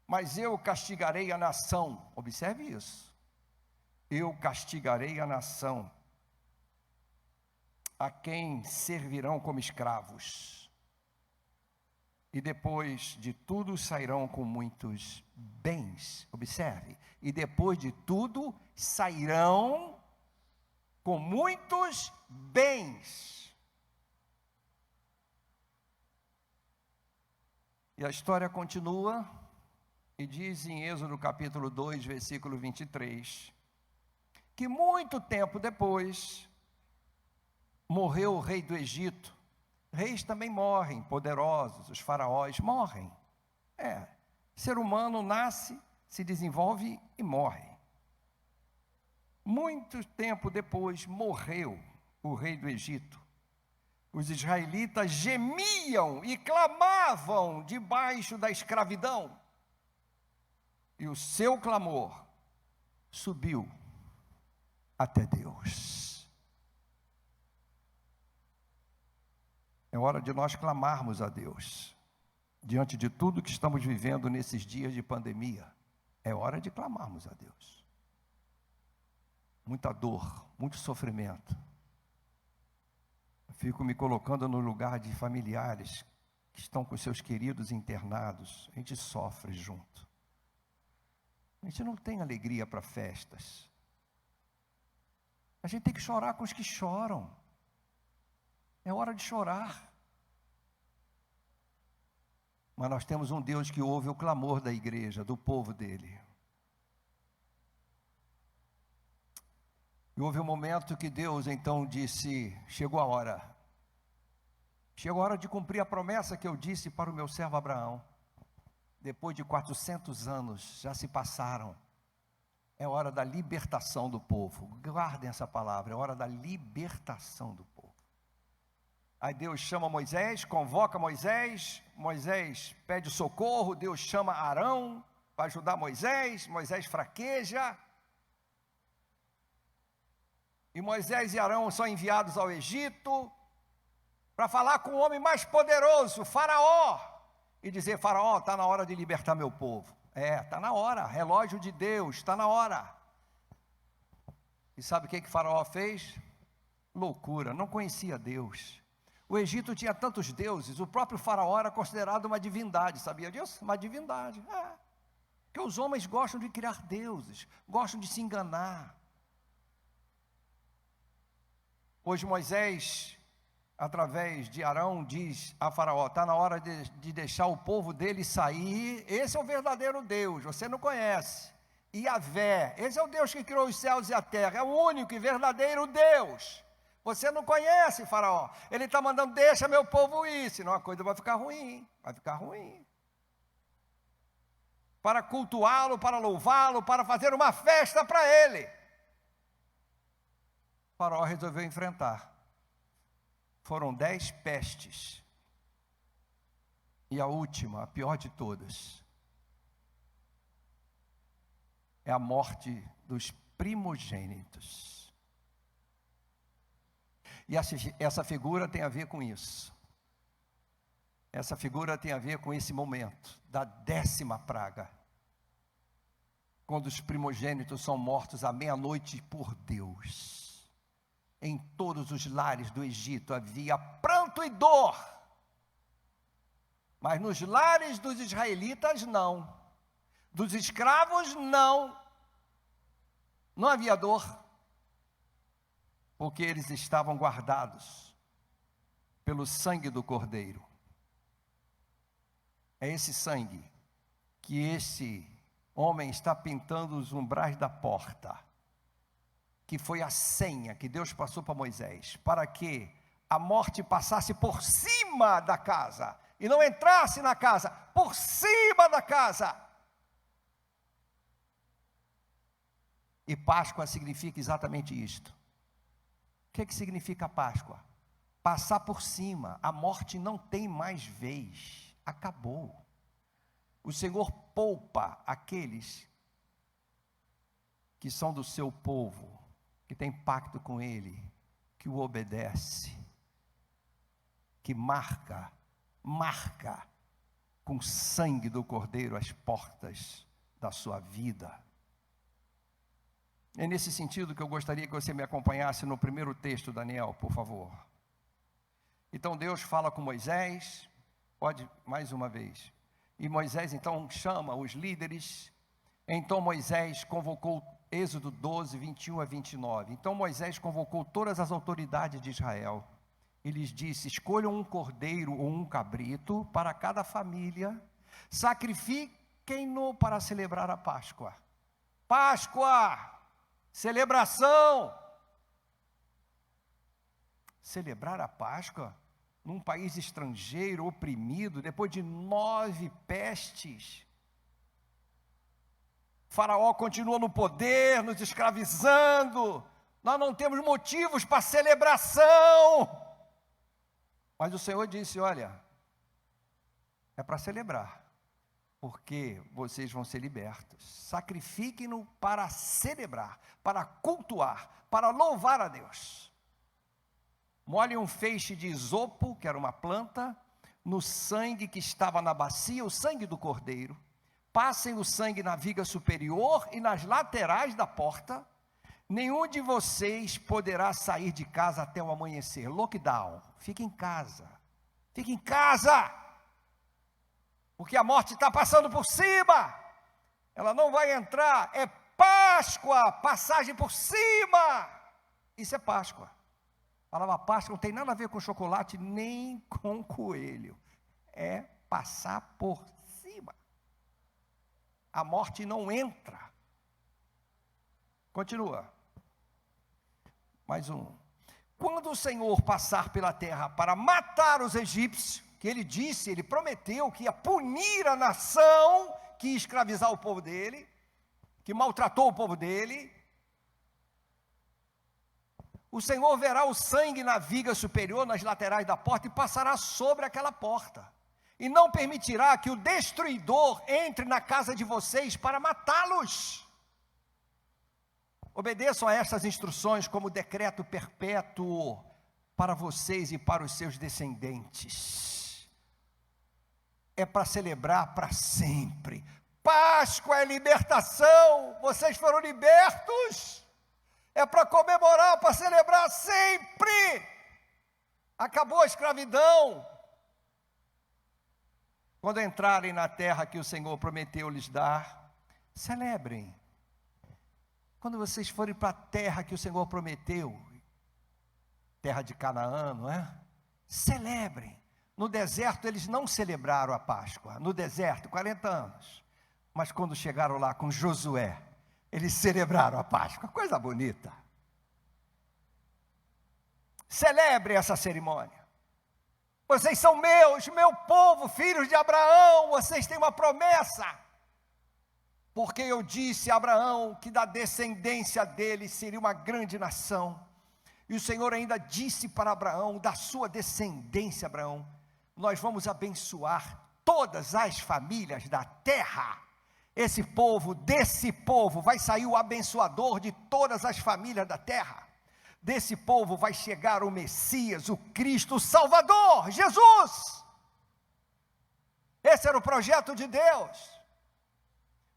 Mas eu castigarei a nação. Observe isso. Eu castigarei a nação a quem servirão como escravos. E depois de tudo sairão com muitos bens. Observe. E depois de tudo sairão com muitos bens. E a história continua. E diz em Êxodo capítulo 2, versículo 23, que muito tempo depois, morreu o rei do Egito. Reis também morrem, poderosos, os faraós morrem. Ser humano nasce, se desenvolve e morre. Muito tempo depois, morreu o rei do Egito. Os israelitas gemiam e clamavam debaixo da escravidão. E o seu clamor subiu até Deus. É hora de nós clamarmos a Deus, diante de tudo que estamos vivendo nesses dias de pandemia. é hora de clamarmos a Deus. Muita dor, muito sofrimento. Eu fico me colocando no lugar de familiares que estão com seus queridos internados. A gente sofre junto. A gente não tem alegria para festas. A gente tem que chorar com os que choram. É hora de chorar. Mas nós temos um Deus que ouve o clamor da igreja, do povo dele. E houve um momento que Deus então disse: chegou a hora. Chegou a hora de cumprir a promessa que eu disse para o meu servo Abraão. Depois de 400 anos, já se passaram. É hora da libertação do povo. Guardem essa palavra, é hora da libertação do povo. Aí Deus chama Moisés, convoca Moisés, Moisés pede socorro, Deus chama Arão para ajudar Moisés, Moisés fraqueja. E Moisés e Arão são enviados ao Egito para falar com o homem mais poderoso, Faraó, e dizer: Faraó, está na hora de libertar meu povo. Está na hora, relógio de Deus, está na hora. E sabe o que Faraó fez? Loucura, não conhecia Deus. O Egito tinha tantos deuses, o próprio Faraó era considerado uma divindade, sabia disso? Uma divindade, Porque os homens gostam de criar deuses, gostam de se enganar. Hoje Moisés, através de Arão, diz a Faraó: está na hora de deixar o povo dele sair. Esse é o verdadeiro Deus, você não conhece. Yahvé, esse é o Deus que criou os céus e a terra, é o único e verdadeiro Deus. Você não conhece, Faraó. Ele está mandando: deixa meu povo ir, senão a coisa vai ficar ruim. Vai ficar ruim. Para cultuá-lo, para louvá-lo, para fazer uma festa para ele. Faraó resolveu enfrentar. Foram 10 pestes. E a última, a pior de todas, é a morte dos primogênitos. E essa figura tem a ver com isso. Essa figura tem a ver com esse momento da 10ª praga. Quando os primogênitos são mortos à meia-noite por Deus. Em todos os lares do Egito havia pranto e dor. Mas nos lares dos israelitas não. Dos escravos não. Não havia dor. Porque eles estavam guardados pelo sangue do Cordeiro. É esse sangue que esse homem está pintando os umbrais da porta, que foi a senha que Deus passou para Moisés, para que a morte passasse por cima da casa, e não entrasse na casa, por cima da casa. E Páscoa significa exatamente isto. O que significa a Páscoa? Passar por cima. A morte não tem mais vez. Acabou. O Senhor poupa aqueles que são do seu povo, que tem pacto com Ele, que o obedece, que marca com o sangue do Cordeiro as portas da sua vida. É nesse sentido que eu gostaria que você me acompanhasse no primeiro texto, Daniel, por favor. Então Deus fala com Moisés, pode mais uma vez. E Moisés então chama os líderes. Então Moisés convocou, Êxodo 12, 21 a 29. Então Moisés convocou todas as autoridades de Israel. E lhes disse: escolham um cordeiro ou um cabrito para cada família, sacrifiquem-no para celebrar a Páscoa. Páscoa! Celebração. Celebrar a Páscoa num país estrangeiro, oprimido, depois de 9 pestes. Faraó continua no poder, nos escravizando. Nós não temos motivos para celebração. Mas o Senhor disse: olha, é para celebrar, porque vocês vão ser libertos. Sacrifiquem-no para celebrar, para cultuar, para louvar a Deus. Molhem um feixe de isopo, que era uma planta, no sangue que estava na bacia, o sangue do cordeiro. passem o sangue na viga superior e nas laterais da porta. Nenhum de vocês poderá sair de casa até o amanhecer. Lockdown. Fique em casa. Fique em casa. Porque a morte está passando por cima. Ela não vai entrar. É Páscoa, passagem por cima. Isso é Páscoa. A palavra Páscoa não tem nada a ver com chocolate nem com coelho. É passar por cima. A morte não entra. Continua. Mais um. Quando o Senhor passar pela terra para matar os egípcios, que ele disse, ele prometeu que ia punir a nação que ia escravizar o povo dele, que maltratou o povo dele, o Senhor verá o sangue na viga superior, nas laterais da porta, e passará sobre aquela porta, e não permitirá que o destruidor entre na casa de vocês para matá-los. Obedeçam a estas instruções como decreto perpétuo para vocês e para os seus descendentes. É para celebrar para sempre. Páscoa é libertação, vocês foram libertos. É para comemorar, para celebrar sempre. Acabou a escravidão. Quando entrarem na terra que o Senhor prometeu lhes dar, celebrem. Quando vocês forem para a terra que o Senhor prometeu, terra de Canaã, não é? Celebrem. No deserto eles não celebraram a Páscoa, no deserto, 40 anos. Mas quando chegaram lá com Josué, eles celebraram a Páscoa, coisa bonita. Celebre essa cerimônia. Vocês são meus, meu povo, filhos de Abraão, vocês têm uma promessa. Porque eu disse a Abraão que da descendência dele seria uma grande nação. E o Senhor ainda disse para Abraão, da sua descendência, Abraão, nós vamos abençoar todas as famílias da terra. Esse povo, desse povo, vai sair o abençoador de todas as famílias da terra. Desse povo vai chegar o Messias, o Cristo, o Salvador, Jesus. Esse era o projeto de Deus.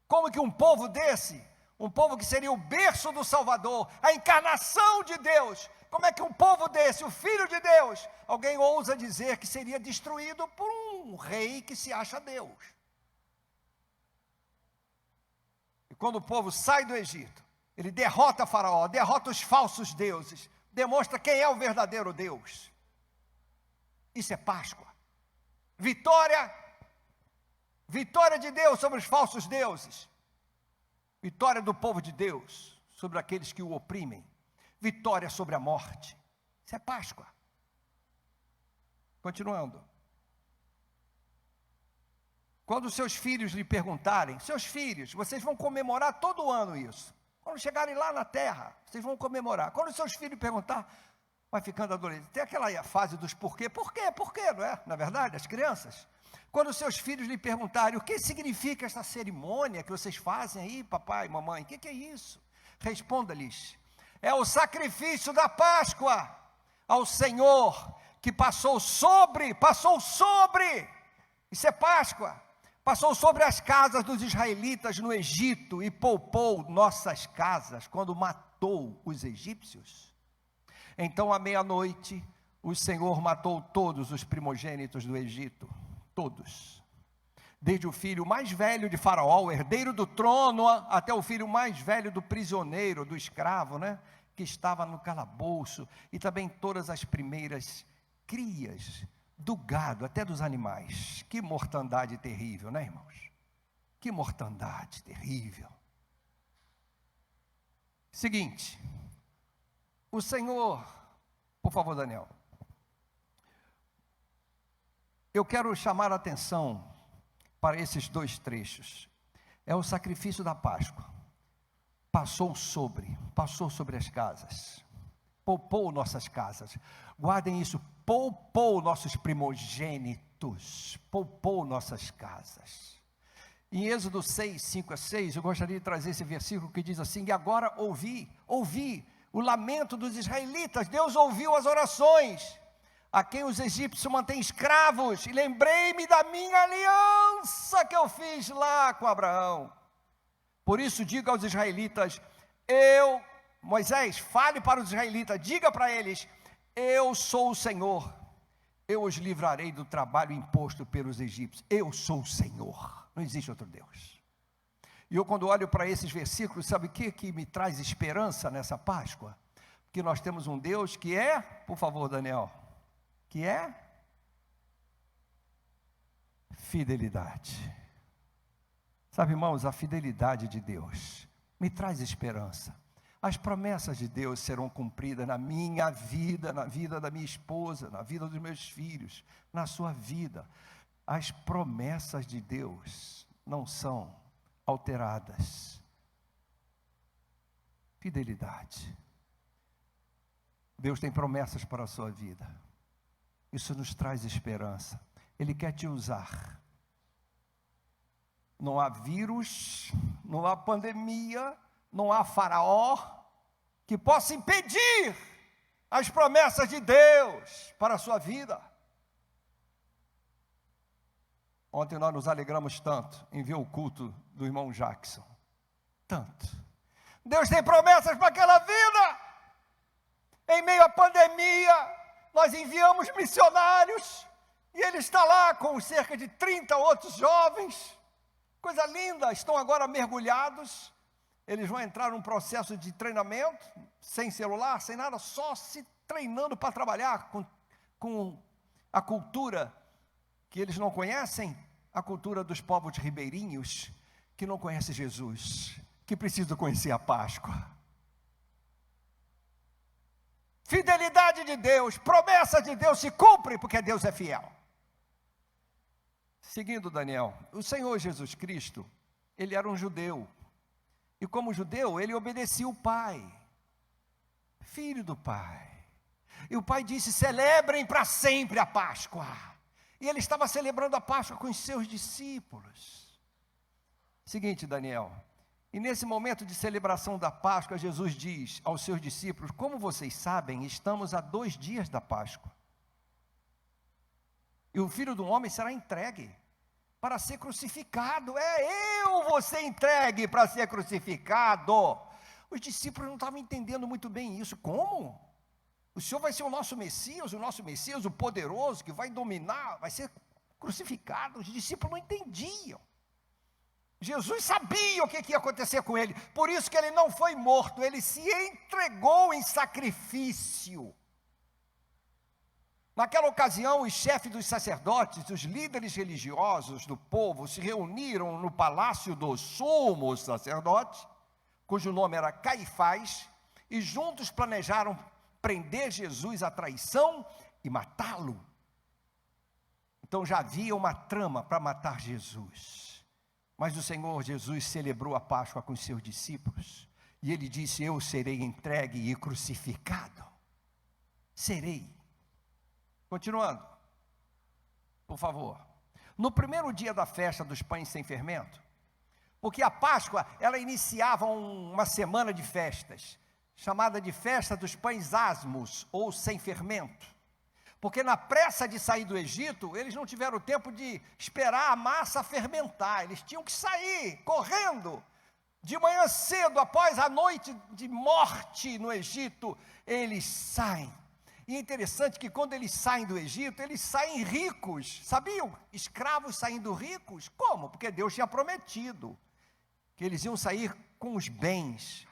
Como que um povo desse, um povo que seria o berço do Salvador, a encarnação de Deus, como é que um povo desse, o Filho de Deus, alguém ousa dizer que seria destruído por um rei que se acha Deus? E quando o povo sai do Egito, ele derrota Faraó, derrota os falsos deuses, demonstra quem é o verdadeiro Deus. Isso é Páscoa. Vitória de Deus sobre os falsos deuses. Vitória do povo de Deus sobre aqueles que o oprimem. Vitória sobre a morte. Isso é Páscoa. Continuando. Quando seus filhos lhe perguntarem, seus filhos, vocês vão comemorar todo ano isso. Quando chegarem lá na terra, vocês vão comemorar. Quando seus filhos perguntar, vai ficando adolescente. Tem aquela fase dos porquê, não é? Na verdade, as crianças. Quando seus filhos lhe perguntarem, o que significa essa cerimônia que vocês fazem aí, papai, mamãe? O que é isso? Responda-lhes, é o sacrifício da Páscoa ao Senhor, que passou sobre, isso é Páscoa, passou sobre as casas dos israelitas no Egito e poupou nossas casas, quando matou os egípcios. Então, à meia-noite, o Senhor matou todos os primogênitos do Egito, todos, desde o filho mais velho de Faraó, o herdeiro do trono, até o filho mais velho do prisioneiro, do escravo, né, que estava no calabouço, e também todas as primeiras crias do gado, até dos animais. Que mortandade terrível, né, irmãos? Que mortandade terrível. Seguinte, o Senhor, por favor, Daniel, eu quero chamar a atenção para esses dois trechos. É o sacrifício da Páscoa. Passou sobre as casas. Poupou nossas casas. Guardem isso, poupou nossos primogênitos. Poupou nossas casas. Em Êxodo 6, 5 a 6, eu gostaria de trazer esse versículo que diz assim, e agora ouvi o lamento dos israelitas. Deus ouviu as orações. a quem os egípcios mantêm escravos, e lembrei-me da minha aliança que eu fiz lá com Abraão. Por isso digo aos israelitas, Moisés, fale para os israelitas, diga para eles, eu sou o Senhor, eu os livrarei do trabalho imposto pelos egípcios, eu sou o Senhor, não existe outro Deus. E eu quando olho para esses versículos, sabe o que me traz esperança nessa Páscoa? Porque nós temos um Deus que é, por favor Daniel, que é fidelidade. Sabe, irmãos, a fidelidade de Deus me traz esperança. As promessas de Deus serão cumpridas na minha vida, na vida da minha esposa, na vida dos meus filhos, na sua vida. As promessas de Deus não são alteradas. Fidelidade. Deus tem promessas para a sua vida. Isso nos traz esperança. Ele quer te usar. Não há vírus, não há pandemia, não há faraó que possa impedir as promessas de Deus para a sua vida. Ontem nós nos alegramos tanto em ver o culto do irmão Jackson. Tanto. Deus tem promessas para aquela vida. Em meio à pandemia, nós enviamos missionários e ele está lá com cerca de 30 outros jovens. Coisa linda, estão agora mergulhados. Eles vão entrar num processo de treinamento, sem celular, sem nada, só se treinando para trabalhar com a cultura que eles não conhecem, a cultura dos povos ribeirinhos, que não conhecem Jesus, que precisam conhecer a Páscoa. Fidelidade de Deus, promessa de Deus se cumpre, porque Deus é fiel. Seguindo Daniel, o Senhor Jesus Cristo, ele era um judeu. E como judeu, ele obedecia o Pai, filho do Pai. E o Pai disse, celebrem para sempre a Páscoa. E ele estava celebrando a Páscoa com os seus discípulos. Seguinte, Daniel, e nesse momento de celebração da Páscoa, Jesus diz aos seus discípulos, como vocês sabem, estamos a 2 dias da Páscoa. E o Filho do Homem será entregue para ser crucificado. Eu vou ser entregue para ser crucificado. Os discípulos não estavam entendendo muito bem isso. Como? O Senhor vai ser o nosso Messias, o poderoso, que vai dominar, vai ser crucificado. Os discípulos não entendiam. Jesus sabia o que ia acontecer com ele. Por isso que ele não foi morto, ele se entregou em sacrifício. Naquela ocasião, os chefes dos sacerdotes, os líderes religiosos do povo, se reuniram no palácio do sumo sacerdote, cujo nome era Caifás, e juntos planejaram prender Jesus à traição e matá-lo. Então já havia uma trama para matar Jesus. Mas o Senhor Jesus celebrou a Páscoa com os seus discípulos, e ele disse, eu serei entregue e crucificado. Serei. Continuando, por favor. No primeiro dia da festa dos pães sem fermento, porque a Páscoa, ela iniciava uma semana de festas, chamada de festa dos pães asmos, ou sem fermento. Porque na pressa de sair do Egito, eles não tiveram tempo de esperar a massa fermentar, eles tinham que sair, correndo. De manhã cedo, após a noite de morte no Egito, eles saem. E é interessante que quando eles saem do Egito, eles saem ricos, sabiam? Escravos saindo ricos, como? Porque Deus tinha prometido que eles iam sair com os bens.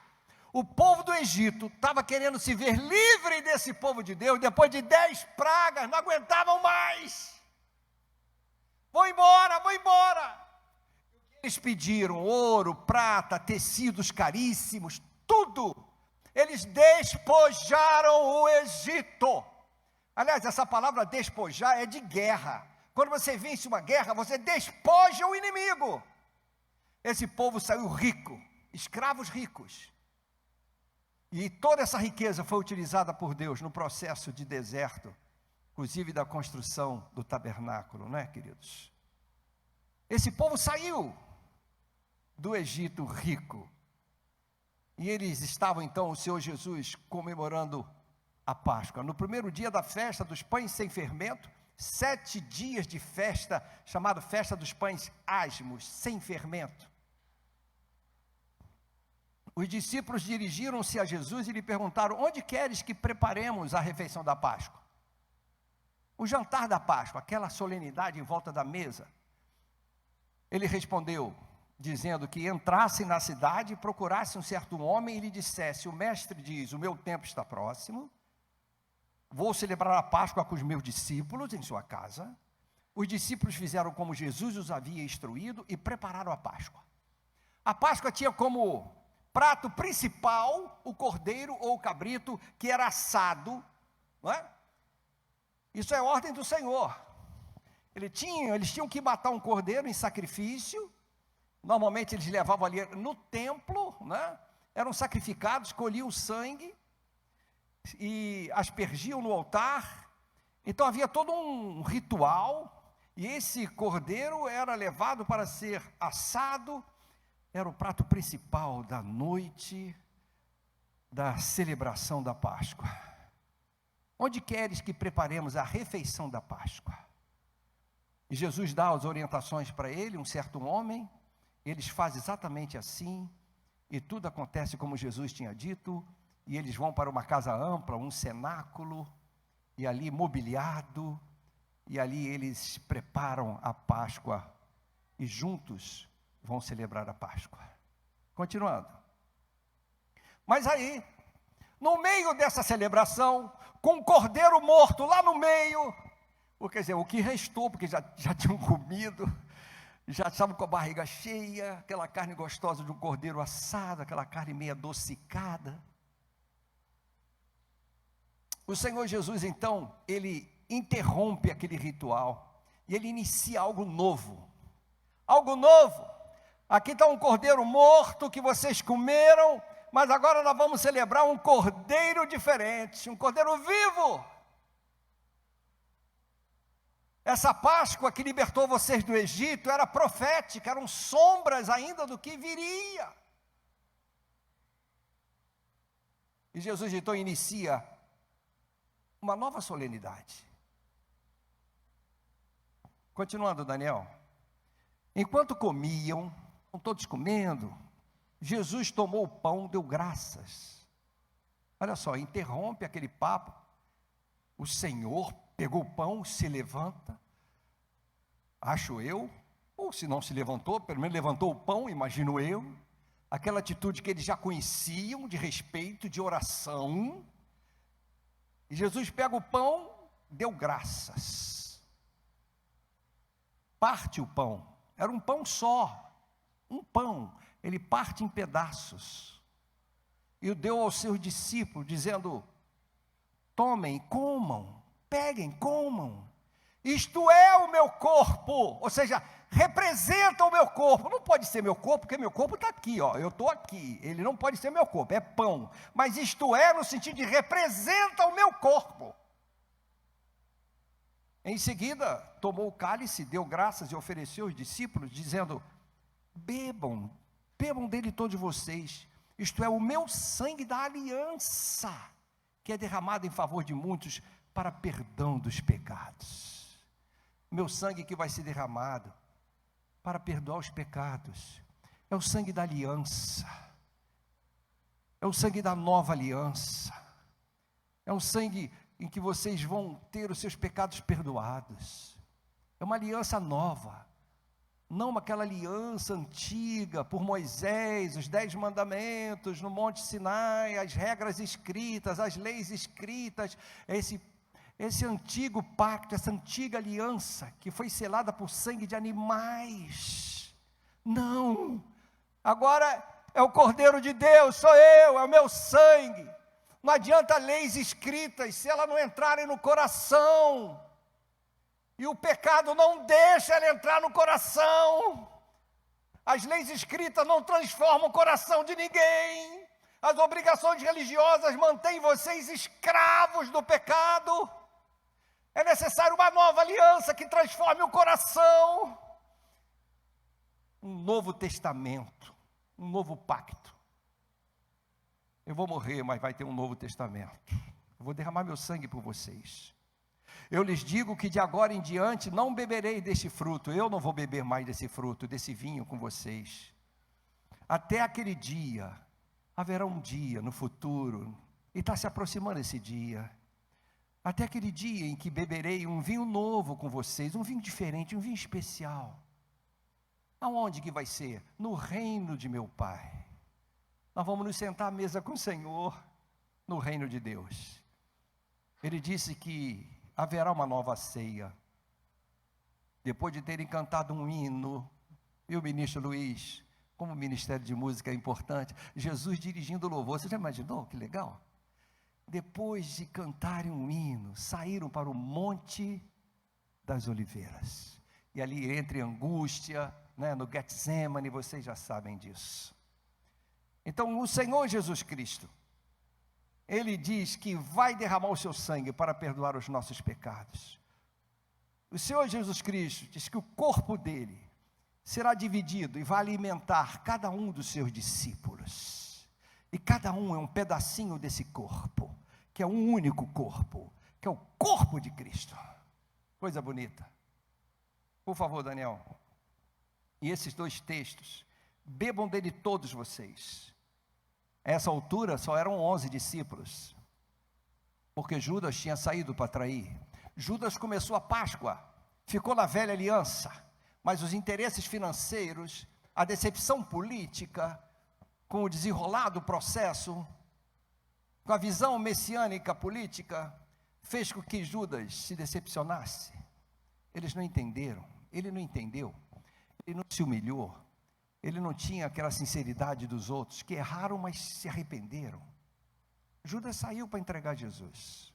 O povo do Egito estava querendo se ver livre desse povo de Deus, depois de 10 pragas, não aguentavam mais. Vão embora, vão embora. Eles pediram ouro, prata, tecidos caríssimos, tudo. Eles despojaram o Egito. Aliás, essa palavra despojar é de guerra. Quando você vence uma guerra, você despoja o inimigo. Esse povo saiu rico, escravos ricos. E toda essa riqueza foi utilizada por Deus no processo de deserto, inclusive da construção do tabernáculo, não é, queridos? Esse povo saiu do Egito rico. E eles estavam então, o Senhor Jesus, comemorando a Páscoa. No primeiro dia da festa dos pães sem fermento, 7 dias de festa, chamado festa dos pães asmos, sem fermento. Os discípulos dirigiram-se a Jesus e lhe perguntaram: onde queres que preparemos a refeição da Páscoa? O jantar da Páscoa, aquela solenidade em volta da mesa. Ele respondeu, dizendo que entrassem na cidade e procurassem um certo homem e lhe dissesse: o mestre diz, o meu tempo está próximo, vou celebrar a Páscoa com os meus discípulos em sua casa. Os discípulos fizeram como Jesus os havia instruído e prepararam a Páscoa. A Páscoa tinha como prato principal o cordeiro ou o cabrito, que era assado, não é? Isso é ordem do Senhor. Eles tinham que matar um cordeiro em sacrifício. Normalmente eles levavam ali no templo, né? Eram sacrificados, colhiam o sangue e aspergiam no altar. Então havia todo um ritual, e esse cordeiro era levado para ser assado. Era o prato principal da noite da celebração da Páscoa. Onde queres que preparemos a refeição da Páscoa? E Jesus dá as orientações para ele, um certo homem. Eles fazem exatamente assim, e tudo acontece como Jesus tinha dito, e eles vão para uma casa ampla, um cenáculo, e ali mobiliado, e ali eles preparam a Páscoa, e juntos vão celebrar a Páscoa. Continuando. Mas aí, no meio dessa celebração, com o cordeiro morto lá no meio, ou quer dizer, o que restou, porque já tinham comido, já estavam com a barriga cheia, aquela carne gostosa de um cordeiro assado, aquela carne meio adocicada. O Senhor Jesus, então, ele interrompe aquele ritual, e ele inicia algo novo. Algo novo. Aqui está um cordeiro morto que vocês comeram, mas agora nós vamos celebrar um cordeiro diferente, um cordeiro vivo. Essa Páscoa que libertou vocês do Egito era profética, eram sombras ainda do que viria. E Jesus então inicia uma nova solenidade. Continuando, Daniel. Enquanto comiam, estão todos comendo, Jesus tomou o pão, deu graças. Olha só, interrompe aquele papo. O Senhor pegou o pão, se levanta, acho eu, ou se não se levantou, pelo menos levantou o pão, imagino eu, aquela atitude que eles já conheciam, de respeito, de oração, e Jesus pega o pão, deu graças, parte o pão, era um pão só, um pão, ele parte em pedaços, e o deu aos seus discípulos, dizendo: tomem, comam, peguem, comam, isto é o meu corpo, ou seja, representa o meu corpo. Não pode ser meu corpo, porque meu corpo está aqui, ó, eu estou aqui, ele não pode ser meu corpo, é pão, mas isto é no sentido de representa o meu corpo. Em seguida, tomou o cálice, deu graças e ofereceu aos discípulos, dizendo: bebam dele todos vocês, isto é o meu sangue da aliança, que é derramado em favor de muitos, para perdão dos pecados. Meu sangue que vai ser derramado para perdoar os pecados. É o sangue da aliança. É o sangue da nova aliança. É um sangue em que vocês vão ter os seus pecados perdoados. É uma aliança nova. Não aquela aliança antiga por Moisés, os 10 mandamentos no Monte Sinai, as regras escritas, as leis escritas, esse antigo pacto, essa antiga aliança que foi selada por sangue de animais. Não, agora é o Cordeiro de Deus, sou eu, é o meu sangue. Não adianta leis escritas se elas não entrarem no coração. E o pecado não deixa ele entrar no coração. As leis escritas não transformam o coração de ninguém. As obrigações religiosas mantêm vocês escravos do pecado. É necessário uma nova aliança que transforme o coração. Um novo testamento, um novo pacto. Eu vou morrer, mas vai ter um novo testamento. Eu vou derramar meu sangue por vocês. Eu lhes digo que de agora em diante não beberei deste fruto. Eu não vou beber mais desse fruto, desse vinho com vocês. Até aquele dia, haverá um dia no futuro, e está se aproximando esse dia. Até aquele dia em que beberei um vinho novo com vocês, um vinho diferente, um vinho especial. Aonde que vai ser? No reino de meu Pai. Nós vamos nos sentar à mesa com o Senhor, no reino de Deus. Ele disse que haverá uma nova ceia. Depois de terem cantado um hino, e o ministro Luiz, como o ministério de música é importante, Jesus dirigindo o louvor, você já imaginou que legal? Depois de cantarem um hino, saíram para o Monte das Oliveiras, e ali entre angústia, no Getsemane, vocês já sabem disso. Então o Senhor Jesus Cristo, Ele diz que vai derramar o seu sangue para perdoar os nossos pecados. O Senhor Jesus Cristo diz que o corpo dele será dividido e vai alimentar cada um dos seus discípulos. E cada um é um pedacinho desse corpo, que é um único corpo, que é o corpo de Cristo. Coisa bonita. Por favor, Daniel. E esses dois textos, bebam dele todos vocês. A essa altura só eram 11 discípulos, porque Judas tinha saído para trair. Judas começou a Páscoa, ficou na velha aliança, mas os interesses financeiros, a decepção política, com o desenrolar do processo, com a visão messiânica política, fez com que Judas se decepcionasse. Eles não entenderam, ele não entendeu, ele não se humilhou, ele não tinha aquela sinceridade dos outros, que erraram, mas se arrependeram. Judas saiu para entregar Jesus.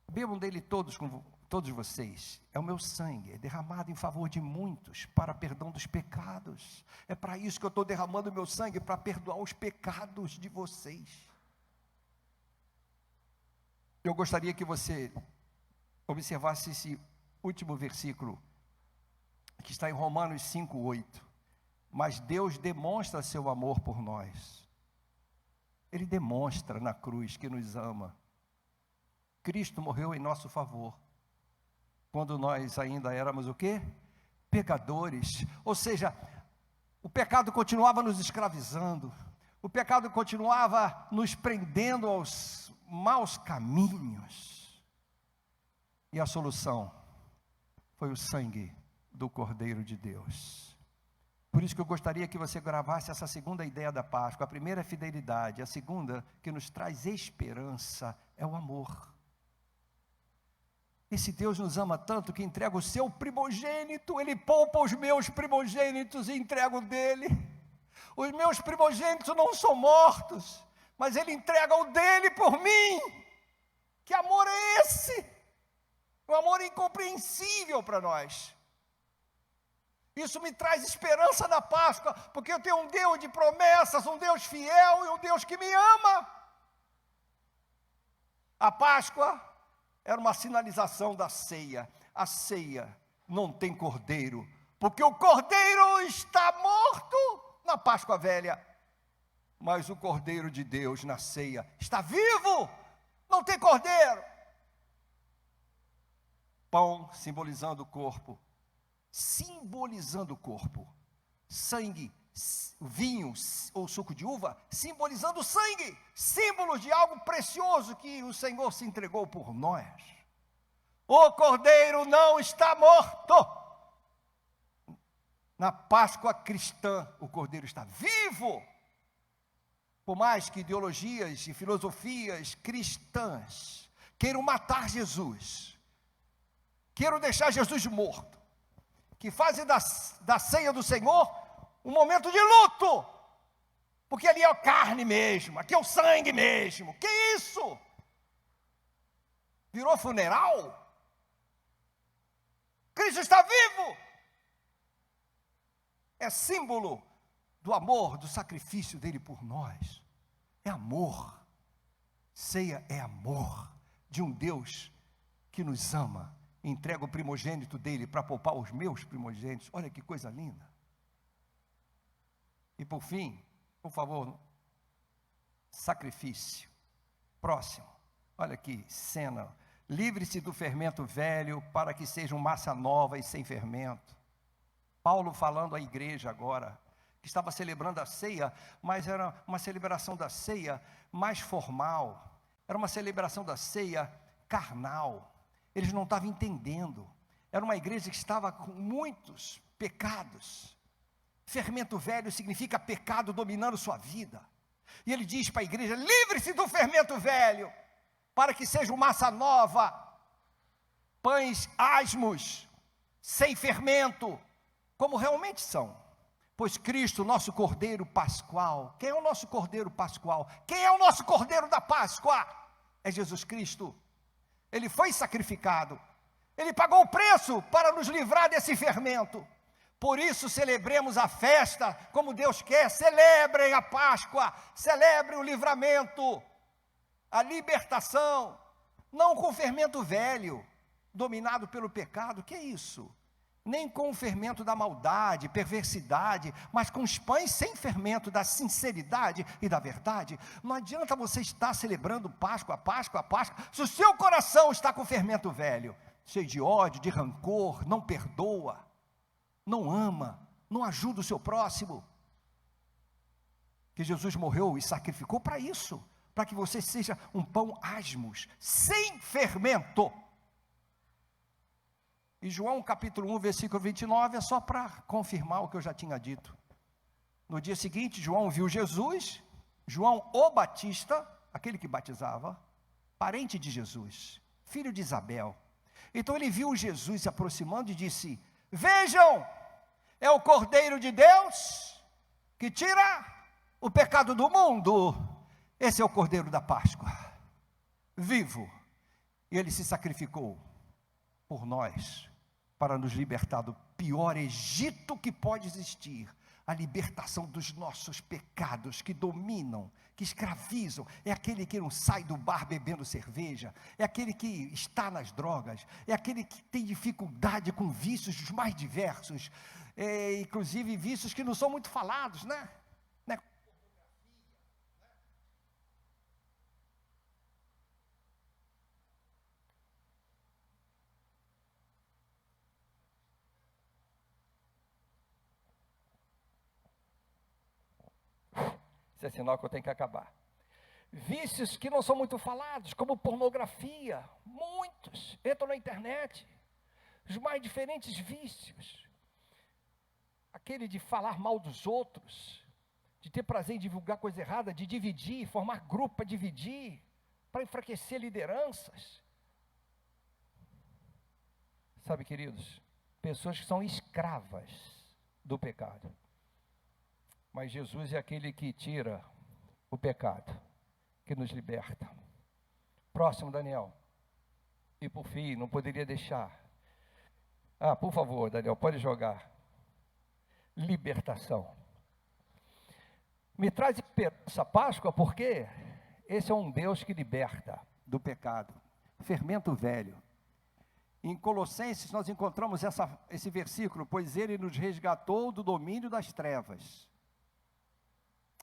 Bebam dele todos vocês, é o meu sangue, é derramado em favor de muitos, para perdão dos pecados. É para isso que eu estou derramando o meu sangue, para perdoar os pecados de vocês. Eu gostaria que você observasse esse último versículo, que está em Romanos 5:8. Mas Deus demonstra seu amor por nós. Ele demonstra na cruz que nos ama. Cristo morreu em nosso favor, quando nós ainda éramos o quê? Pecadores. Ou seja, o pecado continuava nos escravizando, o pecado continuava nos prendendo aos maus caminhos. E a solução foi o sangue do Cordeiro de Deus. Por isso que eu gostaria que você gravasse essa segunda ideia da Páscoa. A primeira é fidelidade, a segunda, que nos traz esperança, é o amor. Esse Deus nos ama tanto que entrega o seu primogênito. Ele poupa os meus primogênitos e entrega o dele. Os meus primogênitos não são mortos, mas Ele entrega o dele por mim. Que amor é esse? Um amor incompreensível para nós. Isso me traz esperança na Páscoa, porque eu tenho um Deus de promessas, um Deus fiel e um Deus que me ama. A Páscoa era uma sinalização da ceia. A ceia não tem cordeiro, porque o cordeiro está morto na Páscoa velha. Mas o Cordeiro de Deus na ceia está vivo, não tem cordeiro. Pão simbolizando o corpo, simbolizando o corpo. Sangue, vinho ou suco de uva, simbolizando o sangue, símbolos de algo precioso que o Senhor se entregou por nós. O Cordeiro não está morto. Na Páscoa cristã, o Cordeiro está vivo. Por mais que ideologias e filosofias cristãs queiram matar Jesus, queiram deixar Jesus morto, que fazem da ceia do Senhor um momento de luto, porque ali é a carne mesmo, aqui é o sangue mesmo. Que isso? Virou funeral? Cristo está vivo. É símbolo do amor, do sacrifício dele por nós. É amor. Ceia é amor de um Deus que nos ama. Entrega o primogênito dele para poupar os meus primogênitos. Olha que coisa linda. E por fim, por favor, sacrifício. Próximo. Olha que cena. Livre-se do fermento velho, para que sejam massa nova e sem fermento. Paulo falando à igreja agora, que estava celebrando a ceia, mas era uma celebração da ceia mais formal. Era uma celebração da ceia carnal. Eles não estavam entendendo. Era uma igreja que estava com muitos pecados. Fermento velho significa pecado dominando sua vida. E ele diz para a igreja: livre-se do fermento velho, para que seja massa nova, pães asmos, sem fermento, como realmente são. Pois Cristo, nosso Cordeiro Pascual. Quem é o nosso Cordeiro Pascual? Quem é o nosso Cordeiro da Páscoa? É Jesus Cristo. Ele foi sacrificado. Ele pagou o preço para nos livrar desse fermento. Por isso celebremos a festa como Deus quer. Celebrem a Páscoa, celebrem o livramento, a libertação, não com o fermento velho, dominado pelo pecado. Que é isso? Nem com o fermento da maldade, perversidade, mas com os pães sem fermento da sinceridade e da verdade. Não adianta você estar celebrando Páscoa, Páscoa, Páscoa, se o seu coração está com fermento velho, cheio de ódio, de rancor, não perdoa, não ama, não ajuda o seu próximo. Que Jesus morreu e sacrificou para isso, para que você seja um pão asmos, sem fermento. E João capítulo 1, versículo 29, é só para confirmar o que eu já tinha dito. No dia seguinte, João viu Jesus, João o Batista, aquele que batizava, parente de Jesus, filho de Isabel. Então ele viu Jesus se aproximando e disse: vejam, é o Cordeiro de Deus, que tira o pecado do mundo. Esse é o Cordeiro da Páscoa, vivo. E ele se sacrificou por nós, para nos libertar do pior Egito que pode existir, a libertação dos nossos pecados que dominam, que escravizam. É aquele que não sai do bar bebendo cerveja, é aquele que está nas drogas, é aquele que tem dificuldade com vícios dos mais diversos, inclusive vícios que não são muito falados, né? Isso é sinal que eu tenho que acabar. Vícios que não são muito falados, como pornografia, muitos entram na internet, os mais diferentes vícios. Aquele de falar mal dos outros, de ter prazer em divulgar coisa errada, de dividir, formar grupo para dividir, para enfraquecer lideranças. Sabe, queridos, pessoas que são escravas do pecado. Mas Jesus é aquele que tira o pecado, que nos liberta. Próximo, Daniel. E por fim, não poderia deixar. Por favor, Daniel, pode jogar. Libertação. Me traz esperança, Páscoa, porque esse é um Deus que liberta do pecado. Fermento velho. Em Colossenses nós encontramos esse versículo: pois ele nos resgatou do domínio das trevas.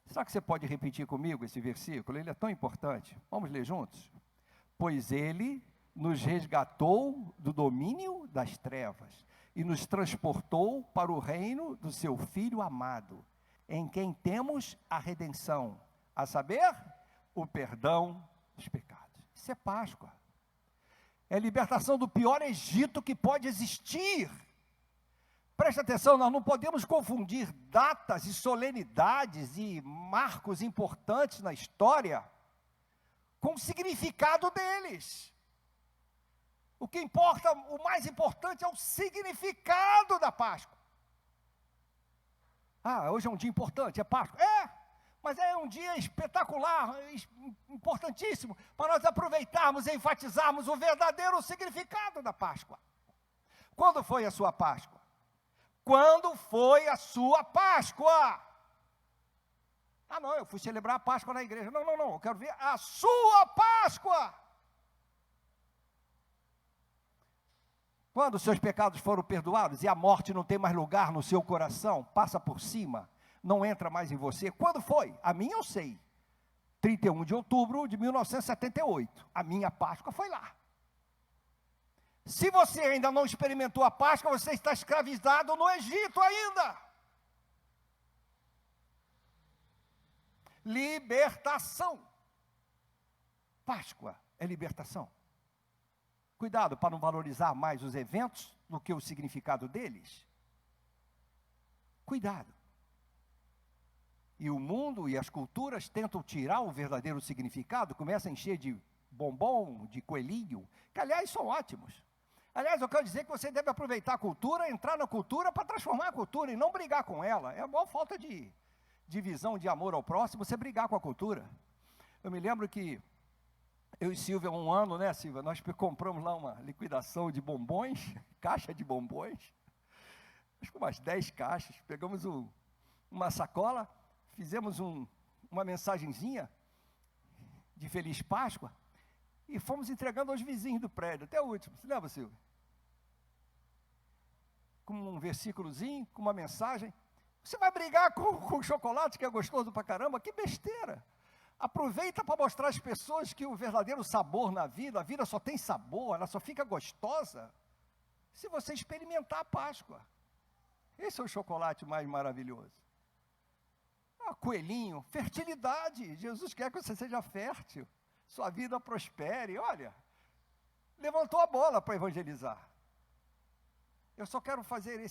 Será que você pode repetir comigo esse versículo? Ele é tão importante. Vamos ler juntos? Pois ele nos resgatou do domínio das trevas e nos transportou para o reino do seu Filho amado, em quem temos a redenção, a saber, o perdão dos pecados. Isso é Páscoa. É a libertação do pior Egito que pode existir. Preste atenção, nós não podemos confundir datas e solenidades e marcos importantes na história com o significado deles. O que importa, o mais importante é o significado da Páscoa. Hoje é um dia importante, é Páscoa. Mas é um dia espetacular, importantíssimo, para nós aproveitarmos e enfatizarmos o verdadeiro significado da Páscoa. Quando foi a sua Páscoa? Quando foi a sua Páscoa? Não, eu fui celebrar a Páscoa na igreja. Não, eu quero ver a sua Páscoa. Quando os seus pecados foram perdoados e a morte não tem mais lugar no seu coração, passa por cima, não entra mais em você. Quando foi? A minha eu sei. 31 de outubro de 1978. A minha Páscoa foi lá. Se você ainda não experimentou a Páscoa, você está escravizado no Egito ainda. Libertação. Páscoa é libertação. Cuidado para não valorizar mais os eventos do que o significado deles. Cuidado. E o mundo e as culturas tentam tirar o verdadeiro significado, começam a encher de bombom, de coelhinho, que aliás são ótimos. Aliás, eu quero dizer que você deve aproveitar a cultura, entrar na cultura para transformar a cultura e não brigar com ela. É a maior falta de visão, de amor ao próximo, você brigar com a cultura. Eu me lembro que eu e Silvia, há um ano, né, Silvia, nós compramos lá uma liquidação de bombons, caixa de bombons, acho que umas 10 caixas, pegamos uma sacola, fizemos uma mensagenzinha de Feliz Páscoa e fomos entregando aos vizinhos do prédio, até o último. Você lembra, Silvia? Com um versículozinho, com uma mensagem. Você vai brigar com chocolate que é gostoso pra caramba? Que besteira! Aproveita para mostrar às pessoas que o verdadeiro sabor na vida, a vida só tem sabor, ela só fica gostosa se você experimentar a Páscoa. Esse é o chocolate mais maravilhoso. Coelhinho, fertilidade. Jesus quer que você seja fértil, sua vida prospere. Olha, levantou a bola para evangelizar. Eu só quero fazer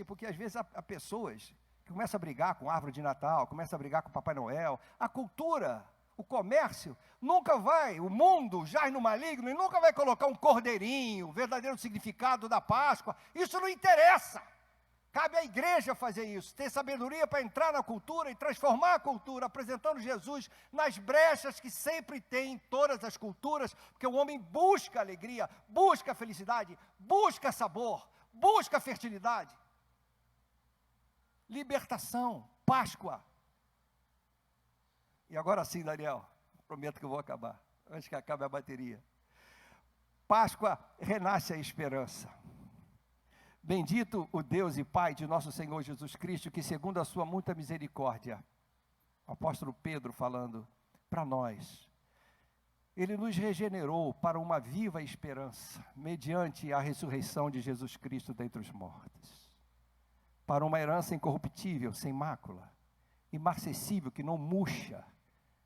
porque às vezes há pessoas que começam a brigar com a árvore de Natal, começam a brigar com o Papai Noel. A cultura, o comércio, nunca vai, o mundo jaz no maligno e nunca vai colocar um cordeirinho, o verdadeiro significado da Páscoa. Isso não interessa. Cabe à igreja fazer isso, ter sabedoria para entrar na cultura e transformar a cultura, apresentando Jesus nas brechas que sempre tem em todas as culturas, porque o homem busca alegria, busca felicidade, busca sabor, busca fertilidade. Libertação, Páscoa. E agora sim, Daniel, prometo que eu vou acabar, antes que acabe a bateria. Páscoa, renasce a esperança. Bendito o Deus e Pai de nosso Senhor Jesus Cristo, que segundo a sua muita misericórdia, o apóstolo Pedro falando para nós, Ele nos regenerou para uma viva esperança, mediante a ressurreição de Jesus Cristo dentre os mortos, para uma herança incorruptível, sem mácula, imarcessível, que não murcha,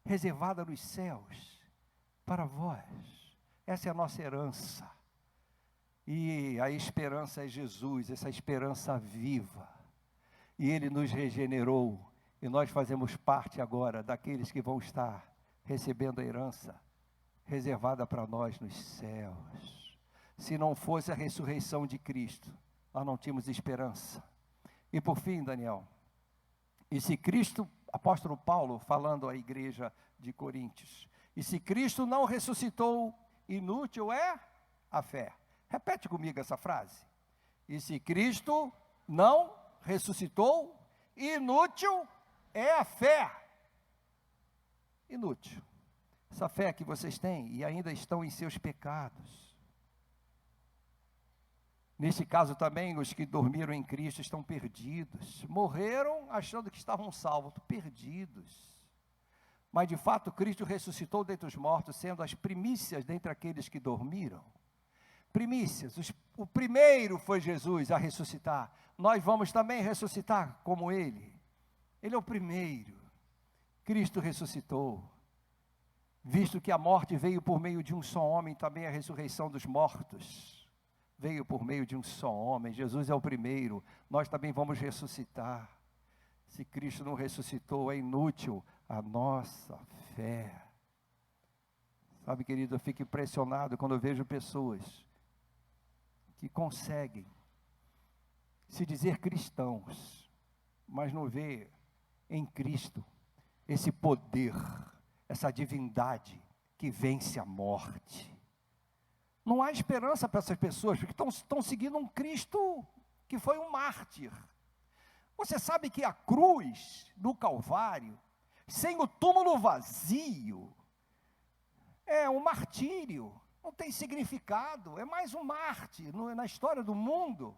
reservada nos céus, para vós. Essa é a nossa herança. E a esperança é Jesus, essa esperança viva. E Ele nos regenerou, e nós fazemos parte agora daqueles que vão estar recebendo a herança reservada para nós nos céus. Se não fosse a ressurreição de Cristo, nós não tínhamos esperança. E por fim, Daniel, e se Cristo, apóstolo Paulo falando à igreja de Coríntios, e se Cristo não ressuscitou, inútil é a fé. Repete comigo essa frase. E se Cristo não ressuscitou, inútil é a fé. Inútil. Essa fé que vocês têm e ainda estão em seus pecados. Neste caso também, os que dormiram em Cristo estão perdidos. Morreram achando que estavam salvos, perdidos. Mas de fato Cristo ressuscitou dentre os mortos, sendo as primícias dentre aqueles que dormiram. Primícias, o primeiro foi Jesus a ressuscitar. Nós vamos também ressuscitar como Ele. Ele é o primeiro. Cristo ressuscitou. Visto que a morte veio por meio de um só homem, também a ressurreição dos mortos veio por meio de um só homem. Jesus é o primeiro. Nós também vamos ressuscitar. Se Cristo não ressuscitou, é inútil a nossa fé. Sabe, querido, eu fico impressionado quando eu vejo pessoas que conseguem se dizer cristãos, mas não vê em Cristo esse poder, essa divindade que vence a morte. Não há esperança para essas pessoas, porque estão seguindo um Cristo que foi um mártir. Você sabe que a cruz do Calvário, sem o túmulo vazio, é um martírio. Não tem significado, é mais um mártir na história do mundo.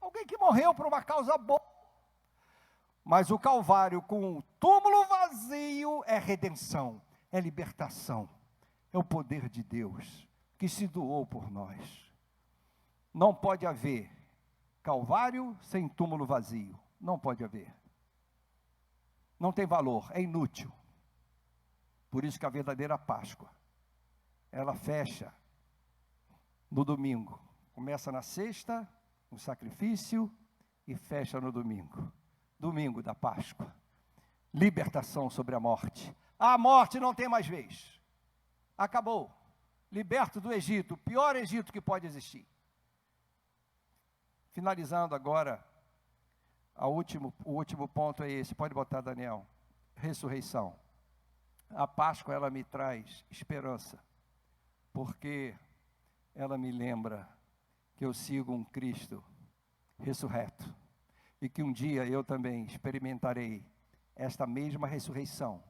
Alguém que morreu por uma causa boa. Mas o Calvário com o túmulo vazio é redenção, é libertação. É o poder de Deus que se doou por nós. Não pode haver Calvário sem túmulo vazio. Não pode haver. Não tem valor, é inútil. Por isso que a verdadeira Páscoa, ela fecha no domingo. Começa na sexta, o sacrifício, e fecha no domingo. Domingo da Páscoa. Libertação sobre a morte. A morte não tem mais vez. Acabou. Liberto do Egito, o pior Egito que pode existir. Finalizando agora, o último ponto é esse. Pode botar, Daniel. Ressurreição. A Páscoa, ela me traz esperança, porque ela me lembra que eu sigo um Cristo ressurreto, e que um dia eu também experimentarei esta mesma ressurreição,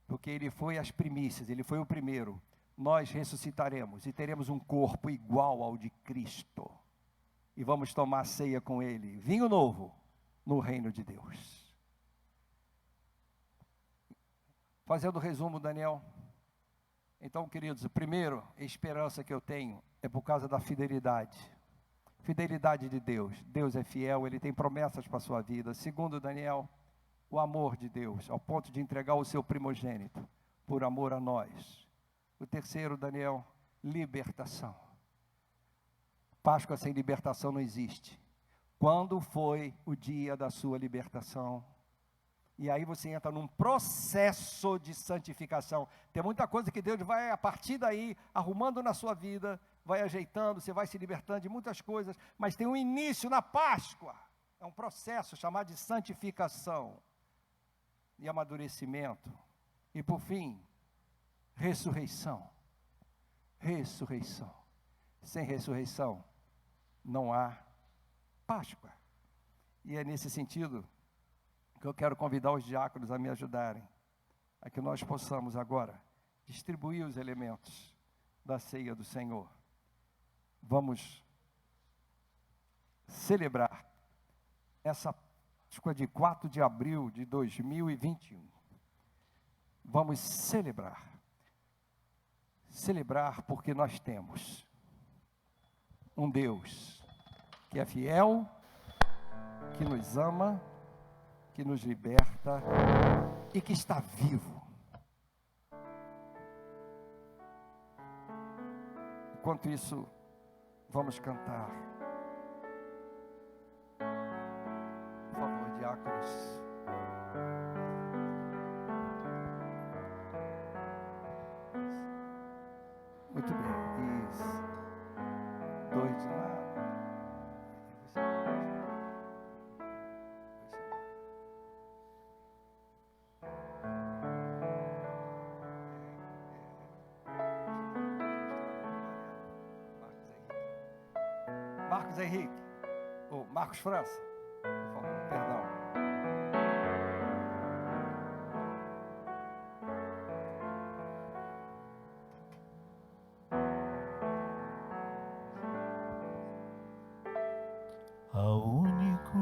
porque Ele foi as primícias, Ele foi o primeiro. Nós ressuscitaremos e teremos um corpo igual ao de Cristo, e vamos tomar ceia com Ele, vinho novo, no reino de Deus. Fazendo o resumo, Daniel. Então, queridos, a primeira esperança que eu tenho é por causa da fidelidade. Fidelidade de Deus. Deus é fiel, Ele tem promessas para a sua vida. Segundo, Daniel, o amor de Deus, ao ponto de entregar o seu primogênito, por amor a nós. O terceiro, Daniel, libertação. Páscoa sem libertação não existe. Quando foi o dia da sua libertação? E aí você entra num processo de santificação. Tem muita coisa que Deus vai, a partir daí, arrumando na sua vida, vai ajeitando, você vai se libertando de muitas coisas, mas tem um início na Páscoa. É um processo chamado de santificação e amadurecimento. E por fim, ressurreição. Ressurreição. Sem ressurreição, não há Páscoa. E é nesse sentido que eu quero convidar os diáconos a me ajudarem, a que nós possamos agora distribuir os elementos da ceia do Senhor. Vamos celebrar essa Páscoa de 4 de abril de 2021. Vamos celebrar. Celebrar porque nós temos um Deus que é fiel, que nos ama, que nos liberta e que está vivo. Enquanto isso, vamos cantar. Por favor, diáconos. Muito bem, isso. 2 de lado. Marcos Henrique, ou Marcos França, por favor, perdão. Ao único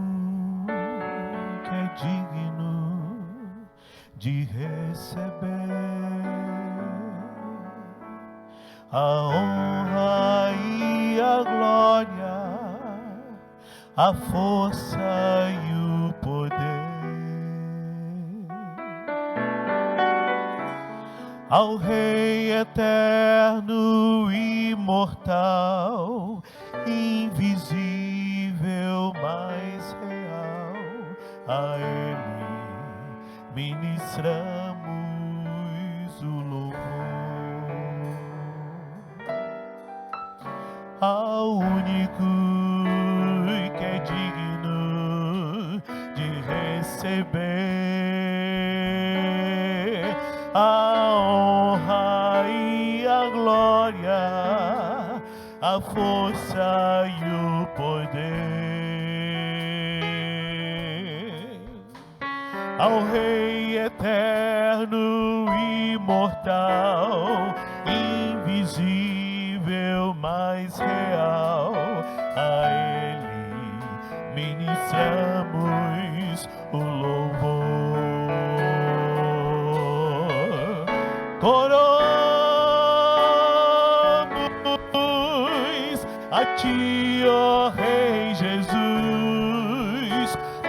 que é digno de receber a honra e a glória, a força e o poder, ao Rei eterno, imortal, invisível, mais real, a Ele ministramos o louvor. Ao único que é digno de receber a honra e a glória, a força e o poder, ao Rei eterno, imortal, invisível, mais real, a Ele ministramos o louvor. a ti, ó Rei Jesus,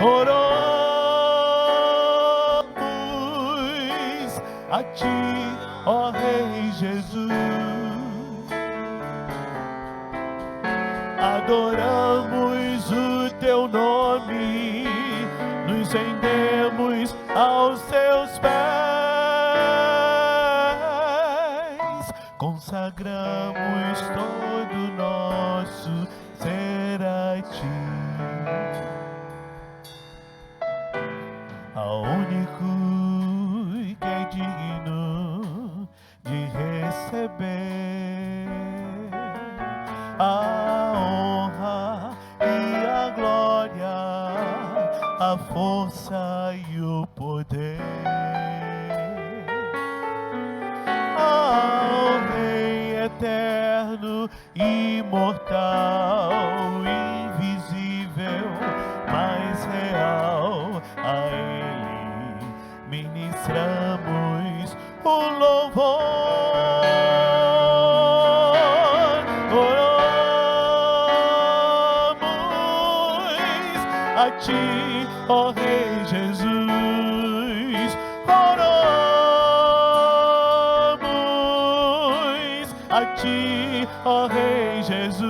oramos, a ti, ó Rei Jesus, adoramos o teu nome, nos rendemos aos teus pés, consagramos todo nosso ser a ti, ao único que é digno de receber a honra e a glória, a força e o poder. Ao Rei eterno, imortal, invisível, mais real, a Ele ministramos o louvor. A ti, ó Rei Jesus, oramos, a ti, ó Rei Jesus,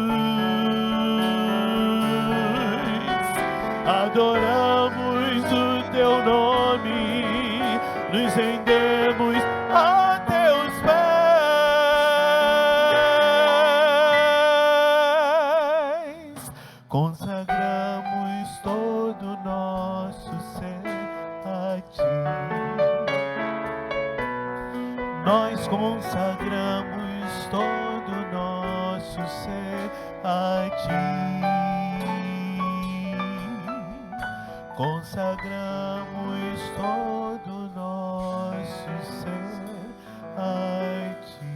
adoramos o teu nome, nos rendemos a teus pés, consagramos todo nosso ser a ti. Nós consagramos todo nosso ser a ti. Consagramos todo nosso ser a ti.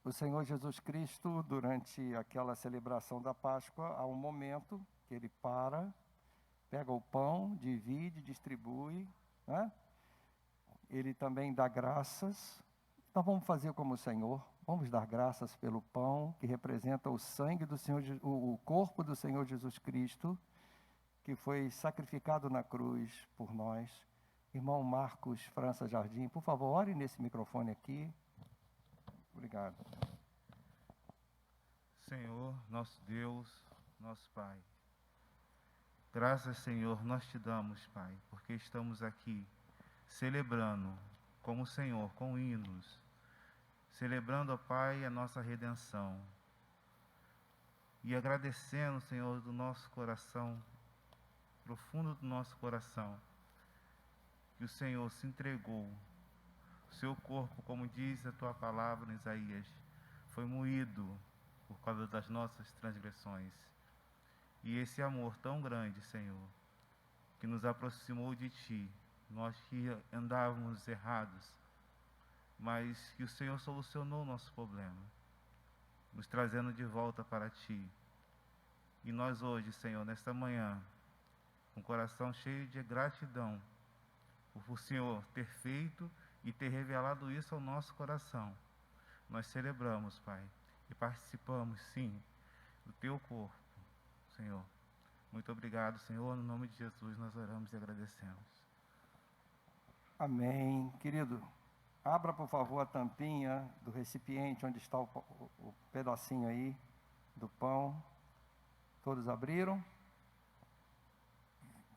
O Senhor Jesus Cristo, durante aquela celebração da Páscoa, há um momento que ele para, pega o pão, divide, distribui, né? Ele também dá graças. Então vamos fazer como o Senhor, vamos dar graças pelo pão, que representa o sangue do Senhor, o corpo do Senhor Jesus Cristo, que foi sacrificado na cruz por nós. Irmão Marcos França Jardim, por favor, ore nesse microfone aqui. Obrigado. Senhor, nosso Deus, nosso Pai. Graças, Senhor, nós te damos, Pai, porque estamos aqui celebrando como o Senhor, com hinos, celebrando, ó Pai, a nossa redenção. E agradecendo, Senhor, do nosso coração, profundo do nosso coração, que o Senhor se entregou. O seu corpo, como diz a tua palavra em Isaías, foi moído por causa das nossas transgressões. E esse amor tão grande, Senhor, que nos aproximou de ti, nós que andávamos errados, mas que o Senhor solucionou o nosso problema, nos trazendo de volta para ti. E nós hoje, Senhor, nesta manhã, com o coração cheio de gratidão, por o Senhor ter feito e ter revelado isso ao nosso coração, nós celebramos, Pai, e participamos, sim, do teu corpo, Senhor. Muito obrigado, Senhor. No nome de Jesus nós oramos e agradecemos. Amém. Querido, abra, por favor, a tampinha do recipiente onde está o pedacinho aí do pão. Todos abriram?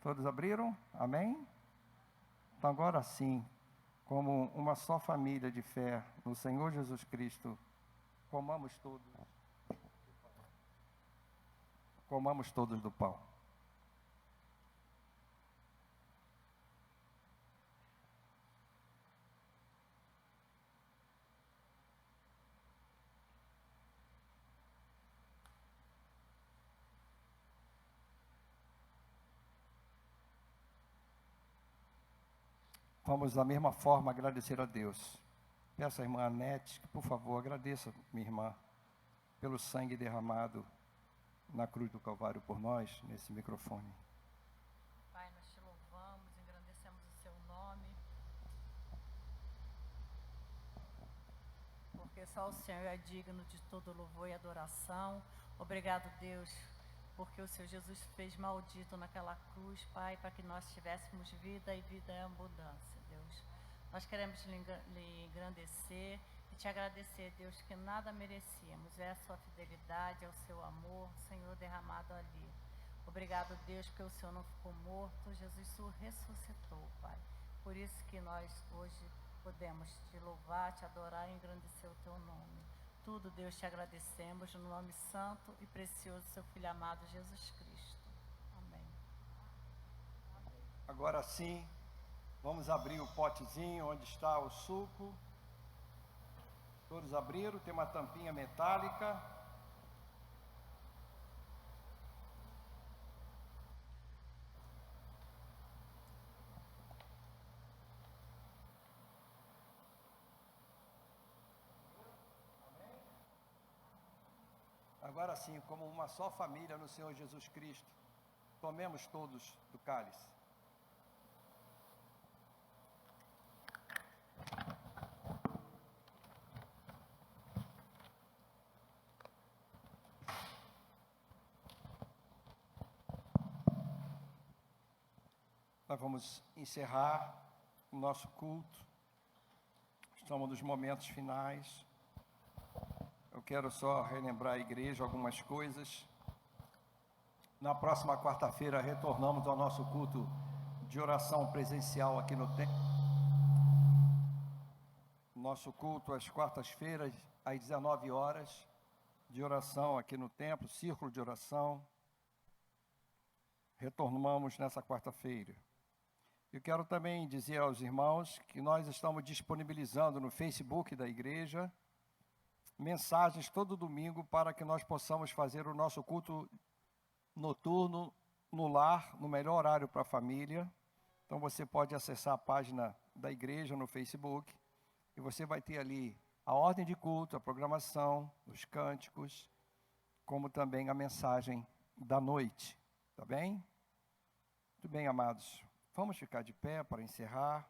Todos abriram? Amém? Então, agora sim, como uma só família de fé no Senhor Jesus Cristo, comamos todos do pão. Vamos da mesma forma agradecer a Deus. Peço à irmã Anete que, por favor, agradeça, minha irmã, pelo sangue derramado na cruz do Calvário por nós, nesse microfone. Pai, nós te louvamos, engrandecemos o seu nome, porque só o Senhor é digno de todo louvor e adoração. Obrigado, Deus, porque o Senhor Jesus fez maldito naquela cruz, Pai, para que nós tivéssemos vida e vida em abundância, Deus. Nós queremos lhe engrandecer e te agradecer, Deus, que nada merecíamos. É a sua fidelidade, é o seu amor, Senhor, derramado ali. Obrigado, Deus, porque o Senhor não ficou morto, Jesus ressuscitou, Pai. Por isso que nós hoje podemos te louvar, te adorar e engrandecer o teu nome. Tudo, Deus, te agradecemos no nome santo e precioso do seu Filho amado, Jesus Cristo. Amém. Agora sim, vamos abrir o potezinho onde está o suco. Todos abriram, tem uma tampinha metálica. Agora sim, como uma só família no Senhor Jesus Cristo, tomemos todos do cálice. Nós vamos encerrar o nosso culto. Estamos nos momentos finais. Eu quero só relembrar a igreja algumas coisas. Na próxima quarta-feira retornamos ao nosso culto de oração presencial aqui no templo. Nosso culto às quartas-feiras, às 19 horas, de oração aqui no templo, círculo de oração. Retornamos nessa quarta-feira. Eu quero também dizer aos irmãos que nós estamos disponibilizando no Facebook da igreja mensagens todo domingo para que nós possamos fazer o nosso culto noturno no lar, no melhor horário para a família. Então você pode acessar a página da igreja no Facebook e você vai ter ali a ordem de culto, a programação, os cânticos, como também a mensagem da noite. Tá bem? Muito bem, amados. Vamos ficar de pé para encerrar.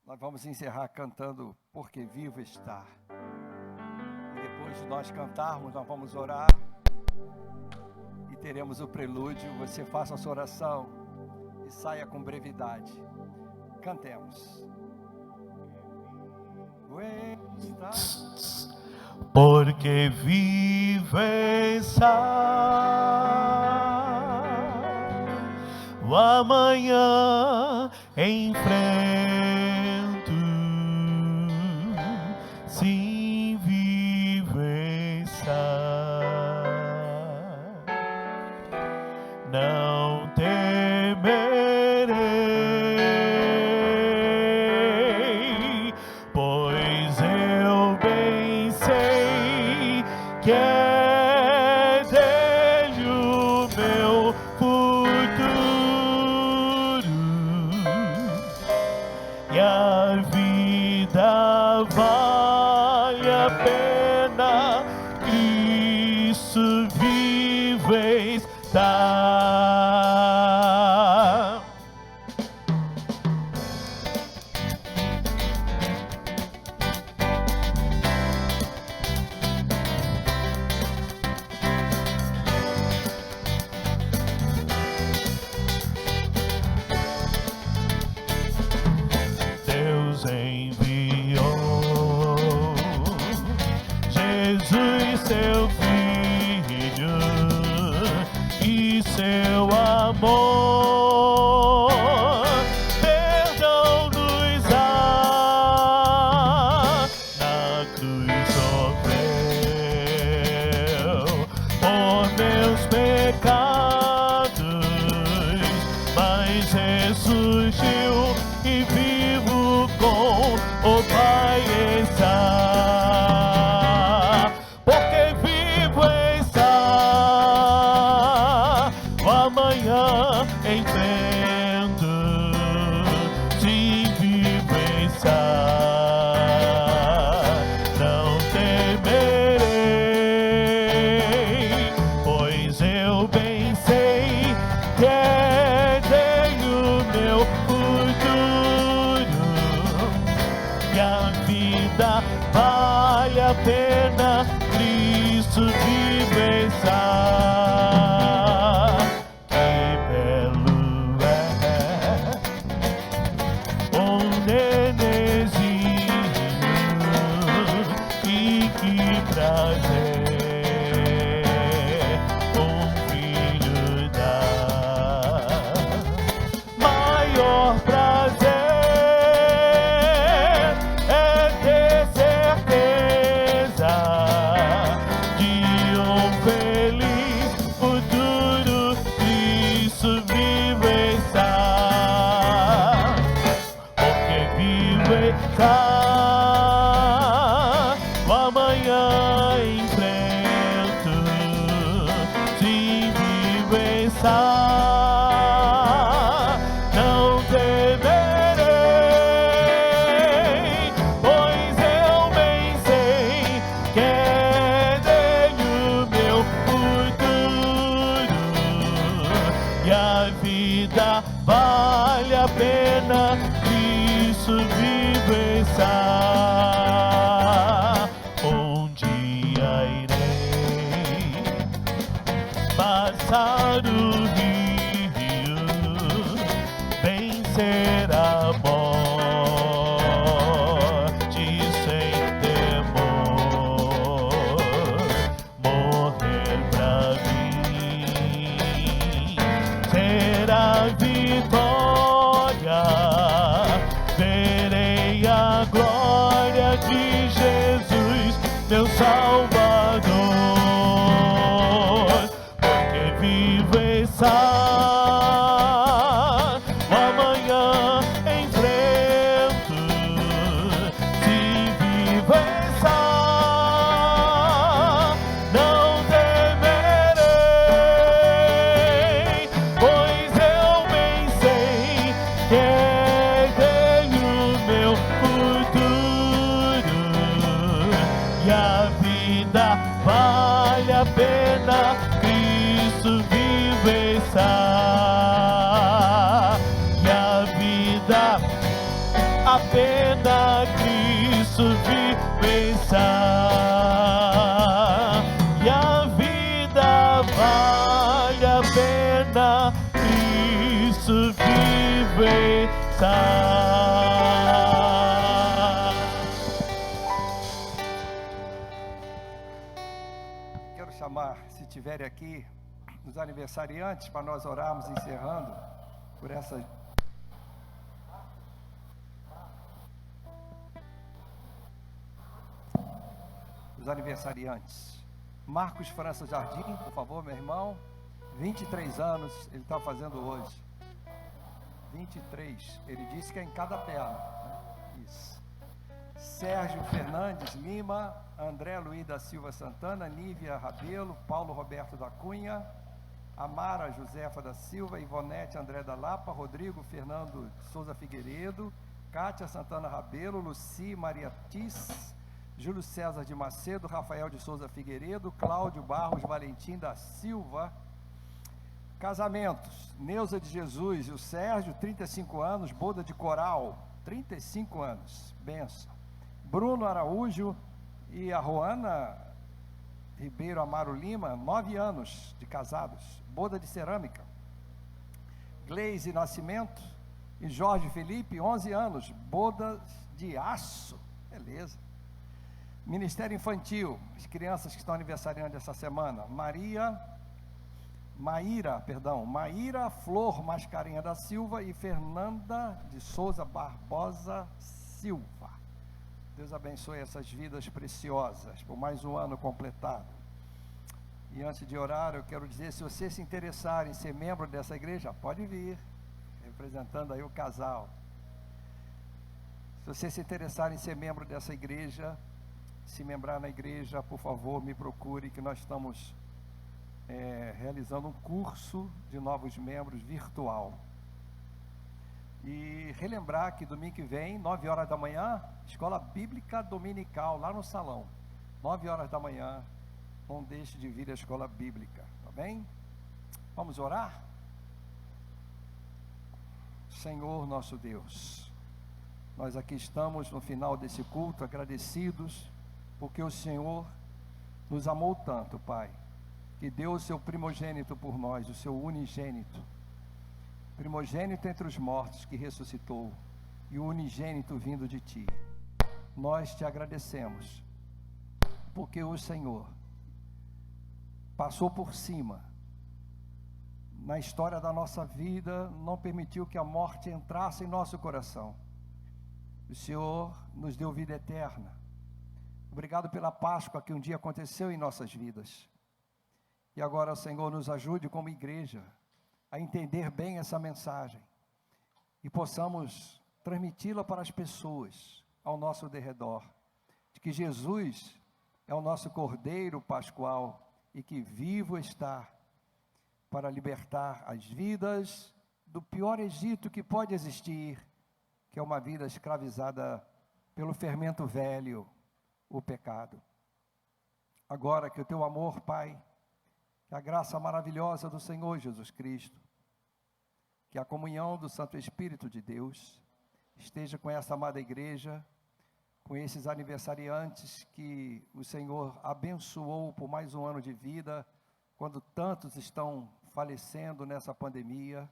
Nós vamos encerrar cantando Porque Vivo Está. E depois de nós cantarmos, nós vamos orar. E teremos o prelúdio. Você faça a sua oração e saia com brevidade. Cantemos. Porque vivo está, o amanhã enfrento, sim, vivo está, não temerei, pois eu bem sei que é dele o meu futuro, e a vida vale a pena, Cristo vivo está. Deus enviou Jesus, seu Filho, amor, perdão nos dá, na cruz sofreu por meus pecados, mas ressurgiu e vivo com o Pai está, porque vivo está, o amanhã enfrento, se vivo está, não temerei, pois eu bem sei que tenho meu futuro, e a vida vale a pena, Cristo vivo está. Que belo é um nenenzinho, e que prazer um filho dá. Maior prazer é ter certeza de um feliz futuro, Cristo vivo está, porque vivo está, o amanhã enfrento, se vivo está, não temerei, pois eu bem sei que tenho meu futuro, e a vida vale a pena, Cristo vivo está. Um dia irei passar o rio, vencer a morte sem temor, morrer pra mim será vitória, verei a glória de Jesus, meu Salvador, porque vivo está, o amanhã enfrento, se vivo está, não temerei, pois eu bem sei que tenho meu futuro, e a vida vale a pena, Cristo vivo está, e a vida apenas Cristo vivo está, e a vida vale a pena, Cristo vivo está. Quero chamar, se tiverem aqui, os aniversariantes, para nós orarmos encerrando por essa. Os aniversariantes. Marcos França Jardim, por favor, meu irmão. 23 anos ele está fazendo hoje. 23. Ele disse que é em cada perna. Isso. Sérgio Fernandes Lima, André Luiz da Silva Santana, Nívia Rabelo, Paulo Roberto da Cunha, Amara Josefa da Silva, Ivonete André da Lapa, Rodrigo Fernando Souza Figueiredo, Cátia Santana Rabelo, Luci Maria Tis, Júlio César de Macedo, Rafael de Souza Figueiredo, Cláudio Barros Valentim da Silva. Casamentos: Neuza de Jesus e o Sérgio, 35 anos, boda de coral, 35 anos, benção. Bruno Araújo e a Roana Ribeiro Amaro Lima, 9 anos de casados, boda de cerâmica. Gleise Nascimento e Jorge Felipe, 11 anos, boda de aço, beleza. Ministério Infantil, as crianças que estão aniversariando essa semana: Maria Maíra Flor Mascarenha da Silva e Fernanda de Souza Barbosa Silva. Deus abençoe essas vidas preciosas por mais um ano completado. E antes de orar, eu quero dizer, se você se interessar em ser membro dessa igreja, pode vir, representando aí o casal. Se você se interessar em ser membro dessa igreja, se membrar na igreja, por favor, me procure, que nós estamos realizando um curso de novos membros virtual. E relembrar que domingo que vem, 9 horas da manhã, Escola Bíblica Dominical, lá no salão. 9 horas da manhã, não deixe de vir à Escola Bíblica, tá bem? Vamos orar? Senhor nosso Deus, nós aqui estamos no final desse culto, agradecidos, porque o Senhor nos amou tanto, Pai, que deu o seu primogênito por nós, o seu unigênito, primogênito entre os mortos, que ressuscitou, e o unigênito vindo de Ti. Nós Te agradecemos, porque o Senhor passou por cima, na história da nossa vida, não permitiu que a morte entrasse em nosso coração. O Senhor nos deu vida eterna. Obrigado pela Páscoa que um dia aconteceu em nossas vidas. E agora, Senhor, nos ajude como igreja a entender bem essa mensagem e possamos transmiti-la para as pessoas ao nosso derredor, de que Jesus é o nosso Cordeiro Pascual e que vivo está para libertar as vidas do pior Egito que pode existir, que é uma vida escravizada pelo fermento velho, o pecado. Agora que o Teu amor, Pai, que a graça maravilhosa do Senhor Jesus Cristo, que a comunhão do Santo Espírito de Deus esteja com essa amada igreja, com esses aniversariantes que o Senhor abençoou por mais um ano de vida, quando tantos estão falecendo nessa pandemia.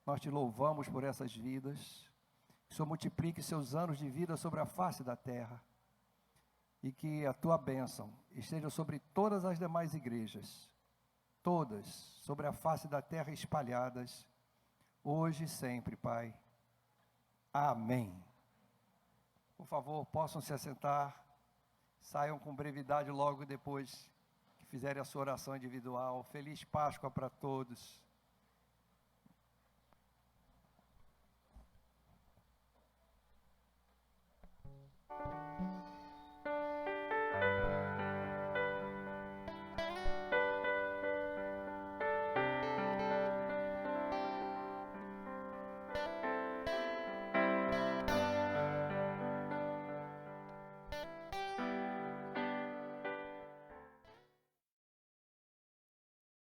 Nós Te louvamos por essas vidas. Que o Senhor multiplique seus anos de vida sobre a face da terra, e que a Tua bênção esteja sobre todas as demais igrejas, todas sobre a face da terra espalhadas, hoje e sempre, Pai. Amém. Por favor, possam se assentar, saiam com brevidade logo depois que fizerem a sua oração individual. Feliz Páscoa para todos.